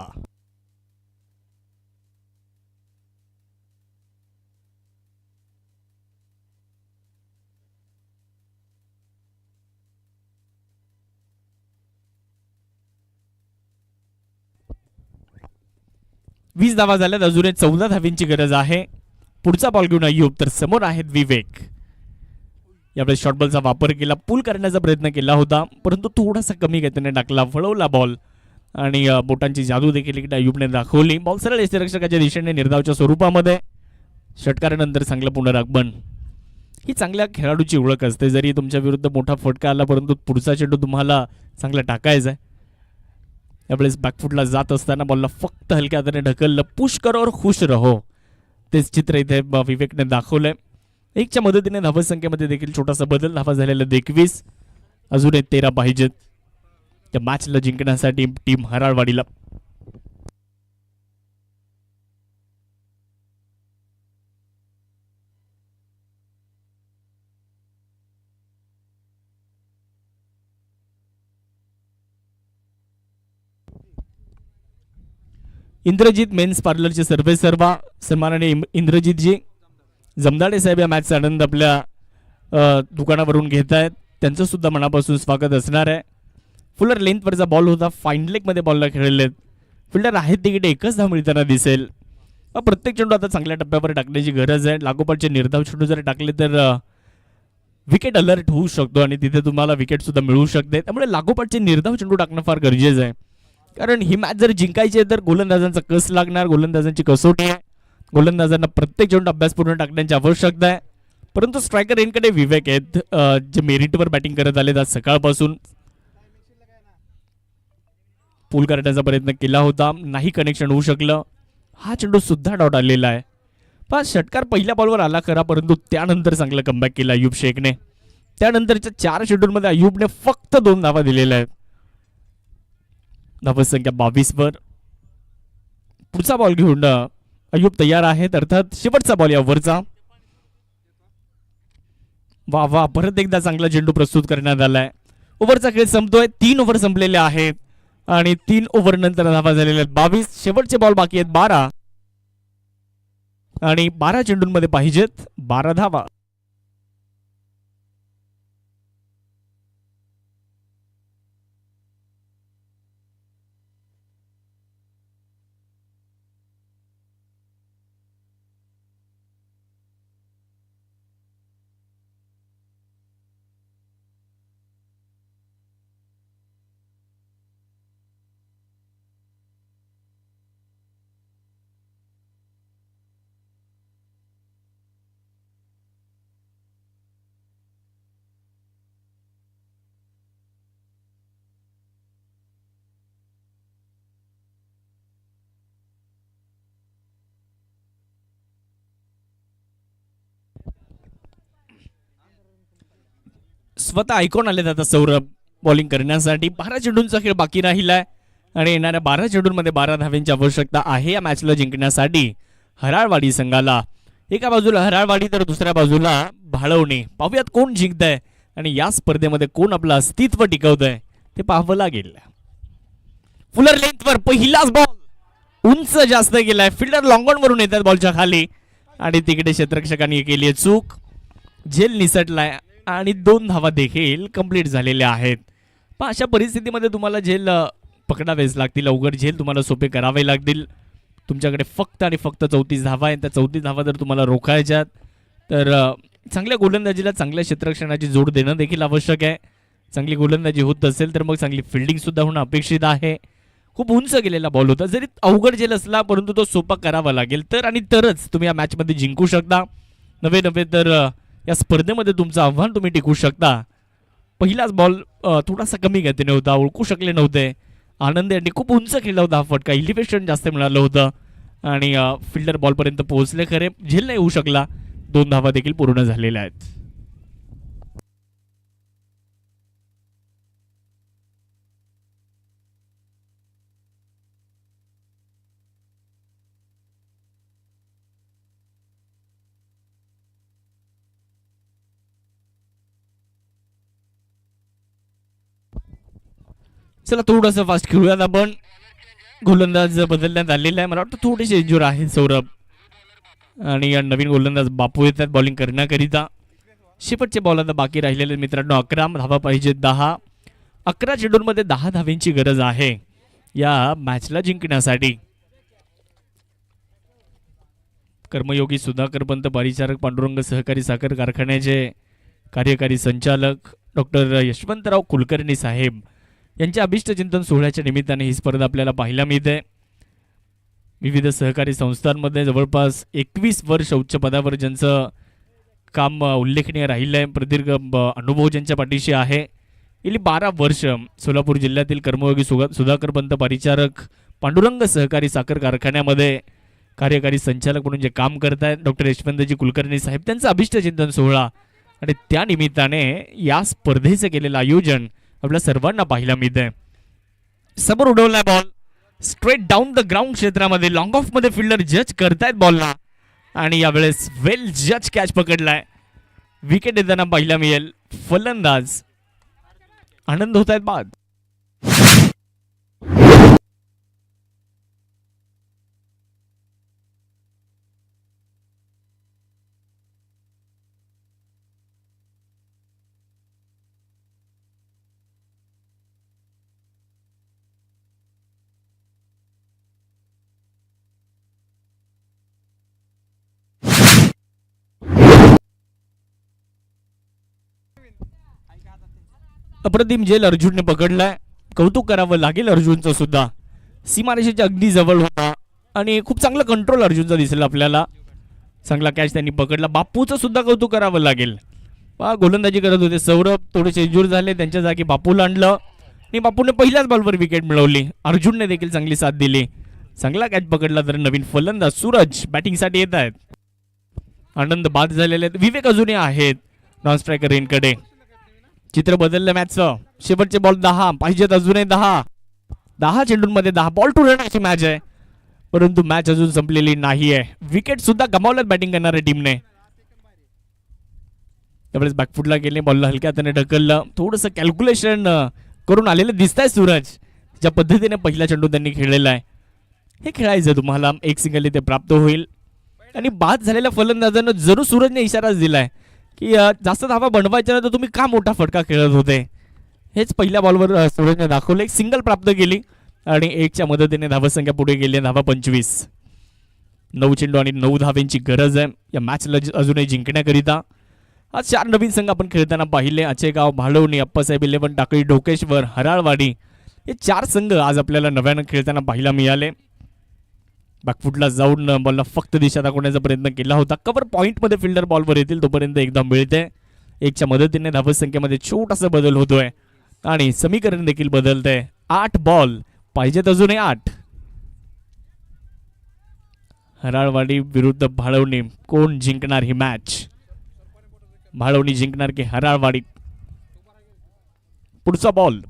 वीस धावा झाल्यात. अजून 14 धावींची गरज आहे. पुढचा बॉल घेऊन अय्यूब. तर समोर आहेत विवेक. यावेळेस शॉर्ट बॉलचा वापर केला, पुल करण्याचा प्रयत्न केला होता, परंतु थोडासा कमी गतीने टाकला, वळवला बॉल आणि बोटांची जादू देखील इकडे अय्यूबने दाखवली. बॉल सरळ यष्टिरक्षकाच्या दिशेने निर्धावच्या स्वरूपामध्ये. षटकारानंतर चांगलं पुनरागमन. ही चांगल्या खेळाडूची ओळख असते. जरी तुमच्या विरुद्ध मोठा फटका आला, परंतु पुढचा चेंडू तुम्हाला चांगला टाकायचा आहे. यावेळेस बॅकफुटला जात असताना बॉलला फक्त हलक्या हाताने ढकललं. पुश करो और खुश रहो, तेच चित्र इथे विवेकने दाखवलंय. 1च्या मदतीने धावसंख्येमध्ये देखील छोटासा बदल. धावा झालेल्या 21. अजून 13 पाहिजेत त्या मॅचला जिंकण्यासाठी टीम हराळवाडीला. इंद्रजित मेन्स पार्लरचे सर्वेसर्वा सन्माननीय इंद्रजितजी जमदाडे साहेब या मॅचचा आनंद आपल्या दुकानावरून घेत आहेत. त्यांचं सुद्धा मनापासून स्वागत असणार आहे. फुलर लेंथवरचा बॉल होता. फाईन लेगमध्ये बॉलला खेळलेत. फिल्डर आहेत तिकडे एकच धाव मिळताना दिसेल. प्रत्येक चेंडू आता चांगल्या टप्प्यावर टाकण्याची गरज आहे. लागोपाठचे निर्धाव चेंडू जर टाकले तर विकेट अलर्ट होऊ शकतो आणि तिथे तुम्हाला विकेट सुद्धा मिळू शकते. त्यामुळे लागोपाठचे निर्धाव चेंडू टाकणं फार गरजेचं आहे. कारण ही मॅच जर जिंकायची आहे तर गोलंदाजांचा कस लागणार. गोलंदाजांची कसोटी आहे. गोलंदाजांना प्रत्येक चेंडू अभ्यासपूर्ण टाकण्याची आवश्यकता आहे. परंतु स्ट्रायकर एंडकडे विवेक आहेत जे मेरिटवर बॅटिंग करत आले. आज सकाळपासून पूल करण्याचा प्रयत्न केला होता, नाही कनेक्शन होऊ शकलं. हा चेंडू सुद्धा डॉट आलेला आहे. पण षटकार पहिल्या बॉलवर आला खरा, परंतु त्यानंतर चांगला कमबॅक केला अय्यूब शेखने. त्यानंतरच्या 4 शेड्यूलमध्ये अय्यूबने फक्त 2 धावा दिलेल्या आहेत. धावसंख्या 22 वर. पुढचा बॉल घेऊन अय्यूब तयार आहेत. अर्थात शेवटचा बॉल या ओव्हरचा. वा वा, परत एकदा चांगला चेंडू प्रस्तुत करण्यात आलाय. ओव्हरचा खेळ संपतोय. 3 ओव्हर संपलेले आहेत आणि 3 ओव्हर नंतर धावा झालेल्या आहेत 22. शेवटचे बॉल बाकी आहेत 12 आणि 12 चेंडूंमध्ये पाहिजेत 12 धावा. स्वतः ऐकून आलेत आता सौरभ बॉलिंग करण्यासाठी. 12 चेंडूंचा खेळ बाकी राहिलाय आणि येणाऱ्या 12 चेंडूंमध्ये 12 धाव्यांची आवश्यकता आहे या मॅचला जिंकण्यासाठी हराळवाडी संघाला. एका बाजूला हराळवाडी तर दुसऱ्या बाजूला भाळवणी. पाहूयात कोण जिंकतंय आणि या स्पर्धेमध्ये कोण आपलं अस्तित्व टिकवतंय ते पाहावं लागेल. फुलर लेंथवर पहिलाच बॉल उंच जास्त गेलाय. फिल्डर लॉंगॉन वरून येतात बॉलच्या खाली आणि तिकडे क्षेत्ररक्षकांनी केली चूक. झेल निसटलाय आणि 2 धावा देखील कंप्लीट झालेल्या आहेत. पण अशा परिस्थितीमध्ये तुम्हाला झेल पकडावेच लागतील. अवघड झेल तुम्हाला सोपे करावे लागतील. तुमच्याकडे फक्त आणि फक्त 34 धावा आहेत. त्या 34 धावा जर तुम्हाला रोखायच्यात तर चांगल्या गोलंदाजीला चांगल्या क्षेत्ररक्षणाची जोड देणं देखील आवश्यक आहे. चांगली गोलंदाजी होत असेल तर मग चांगली फिल्डिंग सुद्धा होणं अपेक्षित आहे. खूप उंच गेलेला बॉल होता. जरी अवघड झेल असला परंतु तो सोपा करावा लागेल तर आणि तरच तुम्ही या मॅचमध्ये जिंकू शकता. नव्हे तर या स्पर्धेमध्ये तुमचं आव्हान तुम्ही टिकू शकता. पहिलाच बॉल थोडासा कमी गतीने होता. ओळखू शकले नव्हते. आनंद यांनी खूप उंच खेळला होता. हा फटका इलिव्हेशन जास्त मिळालं होतं आणि फिल्डर बॉलपर्यंत पोहोचले. खरे झेल नाही होऊ शकला. 2 धावा देखील पूर्ण झालेल्या आहेत. चला थोडंसं फास्ट खेळूयात आपण. गोलंदाज बदलण्यात आलेला आहे. मला वाटतं थोडेसे इंजूर आहेत सौरभ आणि नवीन गोलंदाज बापू येतात बॉलिंग करण्याकरिता. शेवटचे बॉल आता बाकी राहिलेले मित्रांनो. 11 धावा पाहिजे. 11 चेंडूंमध्ये 10 धाव्यांची गरज आहे या मॅचला जिंकण्यासाठी. कर्मयोगी सुधाकर पंत परिचारक पांडुरंग सहकारी साखर कारखान्याचे कार्यकारी संचालक डॉक्टर यशवंतराव कुलकर्णी साहेब यांच्या अभिष्ट चिंतन सोहळ्याच्या निमित्ताने ही स्पर्धा आपल्याला पाहायला मिळते. विविध सहकारी संस्थांमध्ये जवळपास 21 वर्ष उच्च पदावर ज्यांचं काम उल्लेखनीय राहिलं आहे, प्रदीर्घ अनुभव ज्यांच्या पाठीशी आहे. गेली 12 वर्ष सोलापूर जिल्ह्यातील कर्मयोगी सुधाकर पंत परिचारक पांडुरंग सहकारी साखर कारखान्यामध्ये कार्यकारी संचालक म्हणून जे काम करतायत डॉक्टर यशवंतजी कुलकर्णी साहेब, त्यांचा अभिष्ट चिंतन सोहळा आणि त्या निमित्ताने या स्पर्धेचं केलेलं आयोजन आपल्या सर्वांना पाहायला मिळतंय. समोर उडवलाय ball straight down the ground क्षेत्रामध्ये. लॉंग ऑफ मध्ये फिल्डर जज करतायत बॉलला आणि यावेळेस वेल जज कॅच पकडलाय. विकेट येताना पाहायला मिळेल. फलंदाज आनंद होत आहेत बाद. अप्रतिम झेल अर्जुनने पकडलाय. कौतुक करावं लागेल अर्जुनचं सुद्धा. सीमारेषेच्या अगदी जवळ होता आणि खूप चांगला कंट्रोल अर्जुनचा दिसेल आपल्याला. चांगला कॅच त्यांनी पकडला. बापूचं सुद्धा कौतुक करावं लागेल. गोलंदाजी करत होते सौरभ, थोडेसे इंजूर झाले. त्यांच्या जागी बापूला आणलं आणि बापूने पहिल्याच बॉलवर विकेट मिळवली. अर्जुनने देखील चांगली साथ दिली. चांगला कॅच पकडला. तर नवीन फलंदाज सूरज बॅटिंगसाठी येत आहेत. आनंद बाद झालेले आहेत. विवेक अजूनही आहेत नॉन स्ट्रायकर रेनकडे. चित्र बदललं मॅचचं. शेवटचे बॉल 10 पाहिजेत. अजूनही 10 चेंडूंमध्ये 10 बॉल टू रन अशी मॅच आहे. परंतु मॅच अजून संपलेली नाही आहे. विकेट सुद्धा गमावल्यात बॅटिंग करणाऱ्या टीमने. त्यावेळेस बॅकफुटला गेले. बॉलला हलक्या हाताने ढकललं. थोडंसं कॅल्क्युलेशन करून आलेलं दिसत आहे सूरज. ज्या पद्धतीने पहिला चेंडू त्यांनी खेळलेला आहे हे खेळायचं तुम्हाला. एक सिंगल इथे प्राप्त होईल. आणि बाद झालेल्या फलंदाजानं जरूर सूरजने इशाराच दिलाय की जास्त धावा बनवायच्या ना तर तुम्ही का मोठा फटका खेळत होते. हेच पहिल्या बॉलवर सूरजने दाखवलं. एक सिंगल प्राप्त केली आणि 1च्या मदतीने धावसंख्या पुढे गेली. धावा 25. 9 चेंडू आणि 9 धाव्यांची गरज आहे या मॅचला अजूनही जिंकण्याकरिता. आज 4 नवीन संघ आपण खेळताना पाहिले. आचेगाव, भाळवणी, अप्पासाहेब 11, टाकळी, ढोकेश्वर, हराळवाडी हे 4 संघ आज आपल्याला नव्यानं खेळताना पाहायला मिळाले. बॅकफुटला जाऊन बॉलला फक्त दिशा दाखवण्याचा प्रयत्न केला होता. कव्हर पॉइंटमध्ये फिल्डर बॉलवर येतील तोपर्यंत एकदा मिळते. 1च्या मदतीने धावसंख्येमध्ये छोटासा बदल होतोय आणि समीकरण देखील बदलतंय. 8 बॉल पाहिजेत. अजूनही 8. हराळवाडी विरुद्ध भाळवणी. कोण जिंकणार ही मॅच? भाळवणी जिंकणार की हराळवाडी? पुढचा बॉल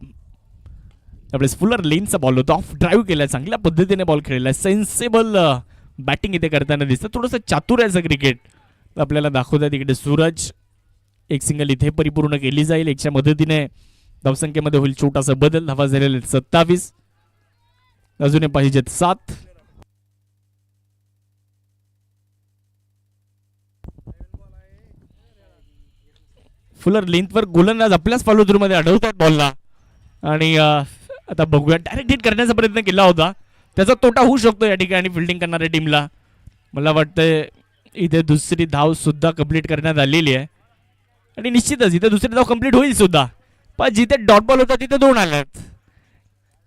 त्यावेळेस फुलर लेनचा बॉल होता, ऑफ ड्राईव्ह केलाय, चांगल्या पद्धतीने बॉल खेळलाय, सेन्सेबल बॅटिंग इथे करताना दिसतं, थोडंसं चातुर्याचं क्रिकेट आपल्याला दाखवतात. इकडे सूरज एक सिंगल इथे परिपूर्ण केली जाईल, एकच्या मदतीने धावसंख्येमध्ये होईल छोटासा बदल. धावा झालेले 27, अजूनही पाहिजेत 7. फुलर लेंथवर गोलंदाज आपल्याच फॉलो थ्रू मध्ये अडवतात बॉलला आणि आता बघूया, डायरेक्ट हिट करण्याचा प्रयत्न केला होता, त्याचा तोटा होऊ शकतो या ठिकाणी फिल्डिंग करणाऱ्या टीमला. मला वाटतंय इथे दुसरी धाव सुद्धा कंप्लीट करण्यात आलेली आहे आणि निश्चितच इथे दुसरी धाव कंप्लीट होईल सुद्धा, पण जिथे डॉट बॉल होता तिथे 2 आल्यात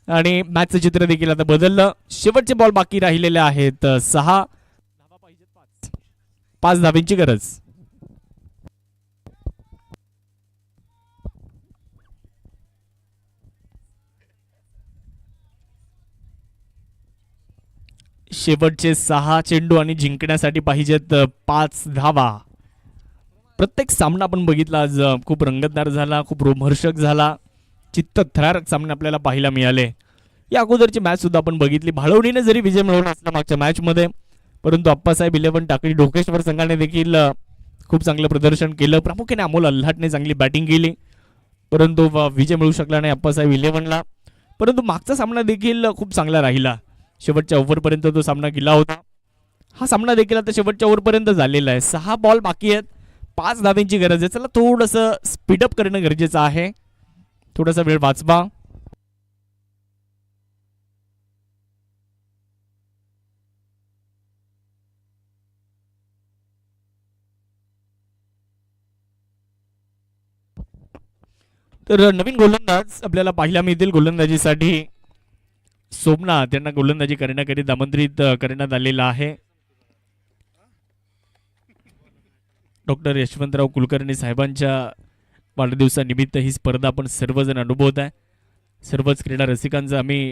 आणि मॅचचं चित्र देखील आता बदललं. शेवटचे बॉल बाकी राहिलेले आहेत 6 धावा पाहिजेत, 5 धावांची गरज. शेवटचे 6 चेंडू आणि जिंकण्यासाठी पाहिजेत 5 धावा. प्रत्येक सामना आपण बघितला आज खूप रंगतदार झाला, खूप रोमहर्षक झाला, चित्तथरारक सामने आपल्याला पाहायला मिळाले. या अगोदरची मॅच सुद्धा आपण बघितली, भाळवणीने जरी विजय मिळवला असला मागच्या मॅच मध्ये, परंतु अप्पासाहेब 11 टाकळी ढोकेश्वर संघाने देखील खूप चांगलं प्रदर्शन केलं. प्रामुख्याने अमोल अल्हाटने चांगली बॅटिंग केली, परंतु विजय मिळू शकला नाही अप्पासाहेब 11ला. परंतु मागचा सामना देखील खूप चांगला राहिला, शेवटच्या ओव्हरपर्यंत तो सामना गेला होता. हा सामना देखील आता शेवटच्या ओव्हरपर्यंत झालेला आहे. 6 बॉल बाकी आहेत, 5 धावांची गरज आहे. चला थोडंसं स्पीडअप करणं गरजेचं आहे, थोडासा वेळ वाचवा. तर नवीन गोलंदाज आपल्याला पाहायला मिळतील. गोलंदाजीसाठी सोमनाथ यांना गोलंदाजी करण्याकरिता आमंत्रित करण्यात आलेला आहे. डॉक्टर यशवंतराव कुलकर्णी साहेबांच्या वाढदिवसानिमित्त ही स्पर्धा आपण सर्वजण अनुभवत आहे. सर्वच क्रीडा रसिकांचं आम्ही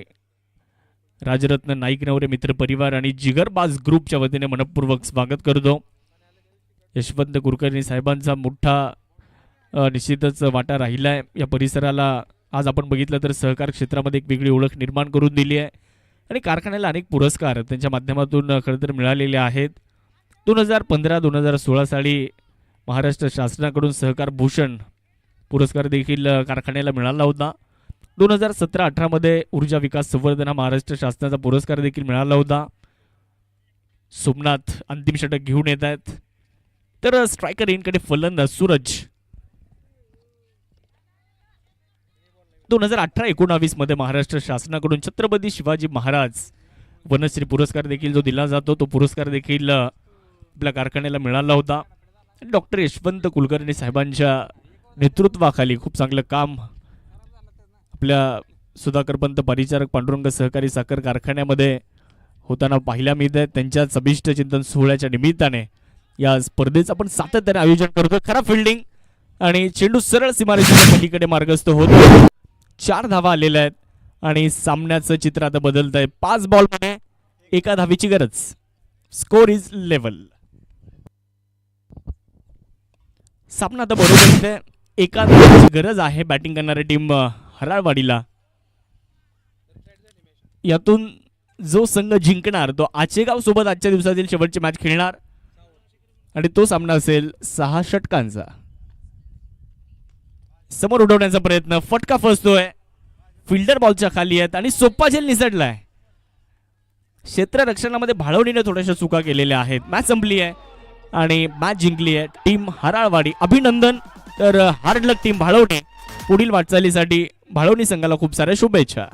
राजरत्न नाईक नवरे मित्र परिवार आणि जिगरबाज ग्रुपच्या वतीने मनपूर्वक स्वागत करतो. यशवंत कुलकर्णी साहेबांचा मोठा निश्चितच वाटा राहिला आहे या परिसराला. आज आपण बघितलं तर सहकार क्षेत्रामध्ये एक वेगळी ओळख निर्माण करून दिली आहे आणि कारखान्याला अनेक पुरस्कार त्यांच्या माध्यमातून खरं तर मिळालेले आहेत. 2015-2016 साली महाराष्ट्र शासनाकडून सहकार भूषण पुरस्कार देखील कारखान्याला मिळाला होता. 2017-18 मध्ये ऊर्जा विकास संवर्धन हा महाराष्ट्र शासनाचा पुरस्कार देखील मिळाला होता. सोमनाथ अंतिम षटक घेऊन येत आहेत. तर स्ट्रायकर इनकडे फलंदाज सूरज. 2018-19 मध्ये महाराष्ट्र शासनाकडून छत्रपती शिवाजी महाराज वनश्री पुरस्कार देखील जो दिला जातो तो पुरस्कार देखील आपल्या कारखान्याला मिळाला होता. डॉक्टर यशवंत कुलकर्णी साहेबांच्या नेतृत्वाखाली खूप चांगलं काम आपल्या सुधाकरपंत परिचारक पांडुरंग सहकारी साखर कारखान्यामध्ये होताना पाहायला मिळत आहे. त्यांच्याच अभिष्ट चिंतन सोहळ्याच्या निमित्ताने या स्पर्धेचं आपण सातत्याने आयोजन करतो. खरा फिल्डिंग आणि चेंडू सरळ सीमारेषेच्या पलीकडे मार्गस्थ होतो. 4 धावा आलेल्या आहेत आणि सामन्याचं चित्र आता बदलत आहे. 5 बॉलमध्ये 1 धावेची गरज. Score is level. सामना आता बरोबर इथे 1 धावेची गरज आहे बॅटिंग करणारी टीम हराळवाडीला. यातून जो संघ जिंकणार तो आचेगाव सोबत आजच्या दिवसातील शेवटची मॅच खेळणार आणि तो सामना असेल 6 षटकांचा. समोर उडवण्याचा प्रयत्न, फटका फसतोय, फिल्डर बॉलच्या खाली आहेत आणि सोप्पा झेल निसटलाय. क्षेत्ररक्षणामध्ये भाळवणीने थोड्याशा चुका केलेल्या आहेत. मॅच संपली आहे आणि मॅच जिंकली आहे टीम हराळवाडी. अभिनंदन. तर हार्ड लक टीम भाळवणी. पुढील वाटचालीसाठी भाळवणी संघाला खूप साऱ्या शुभेच्छा.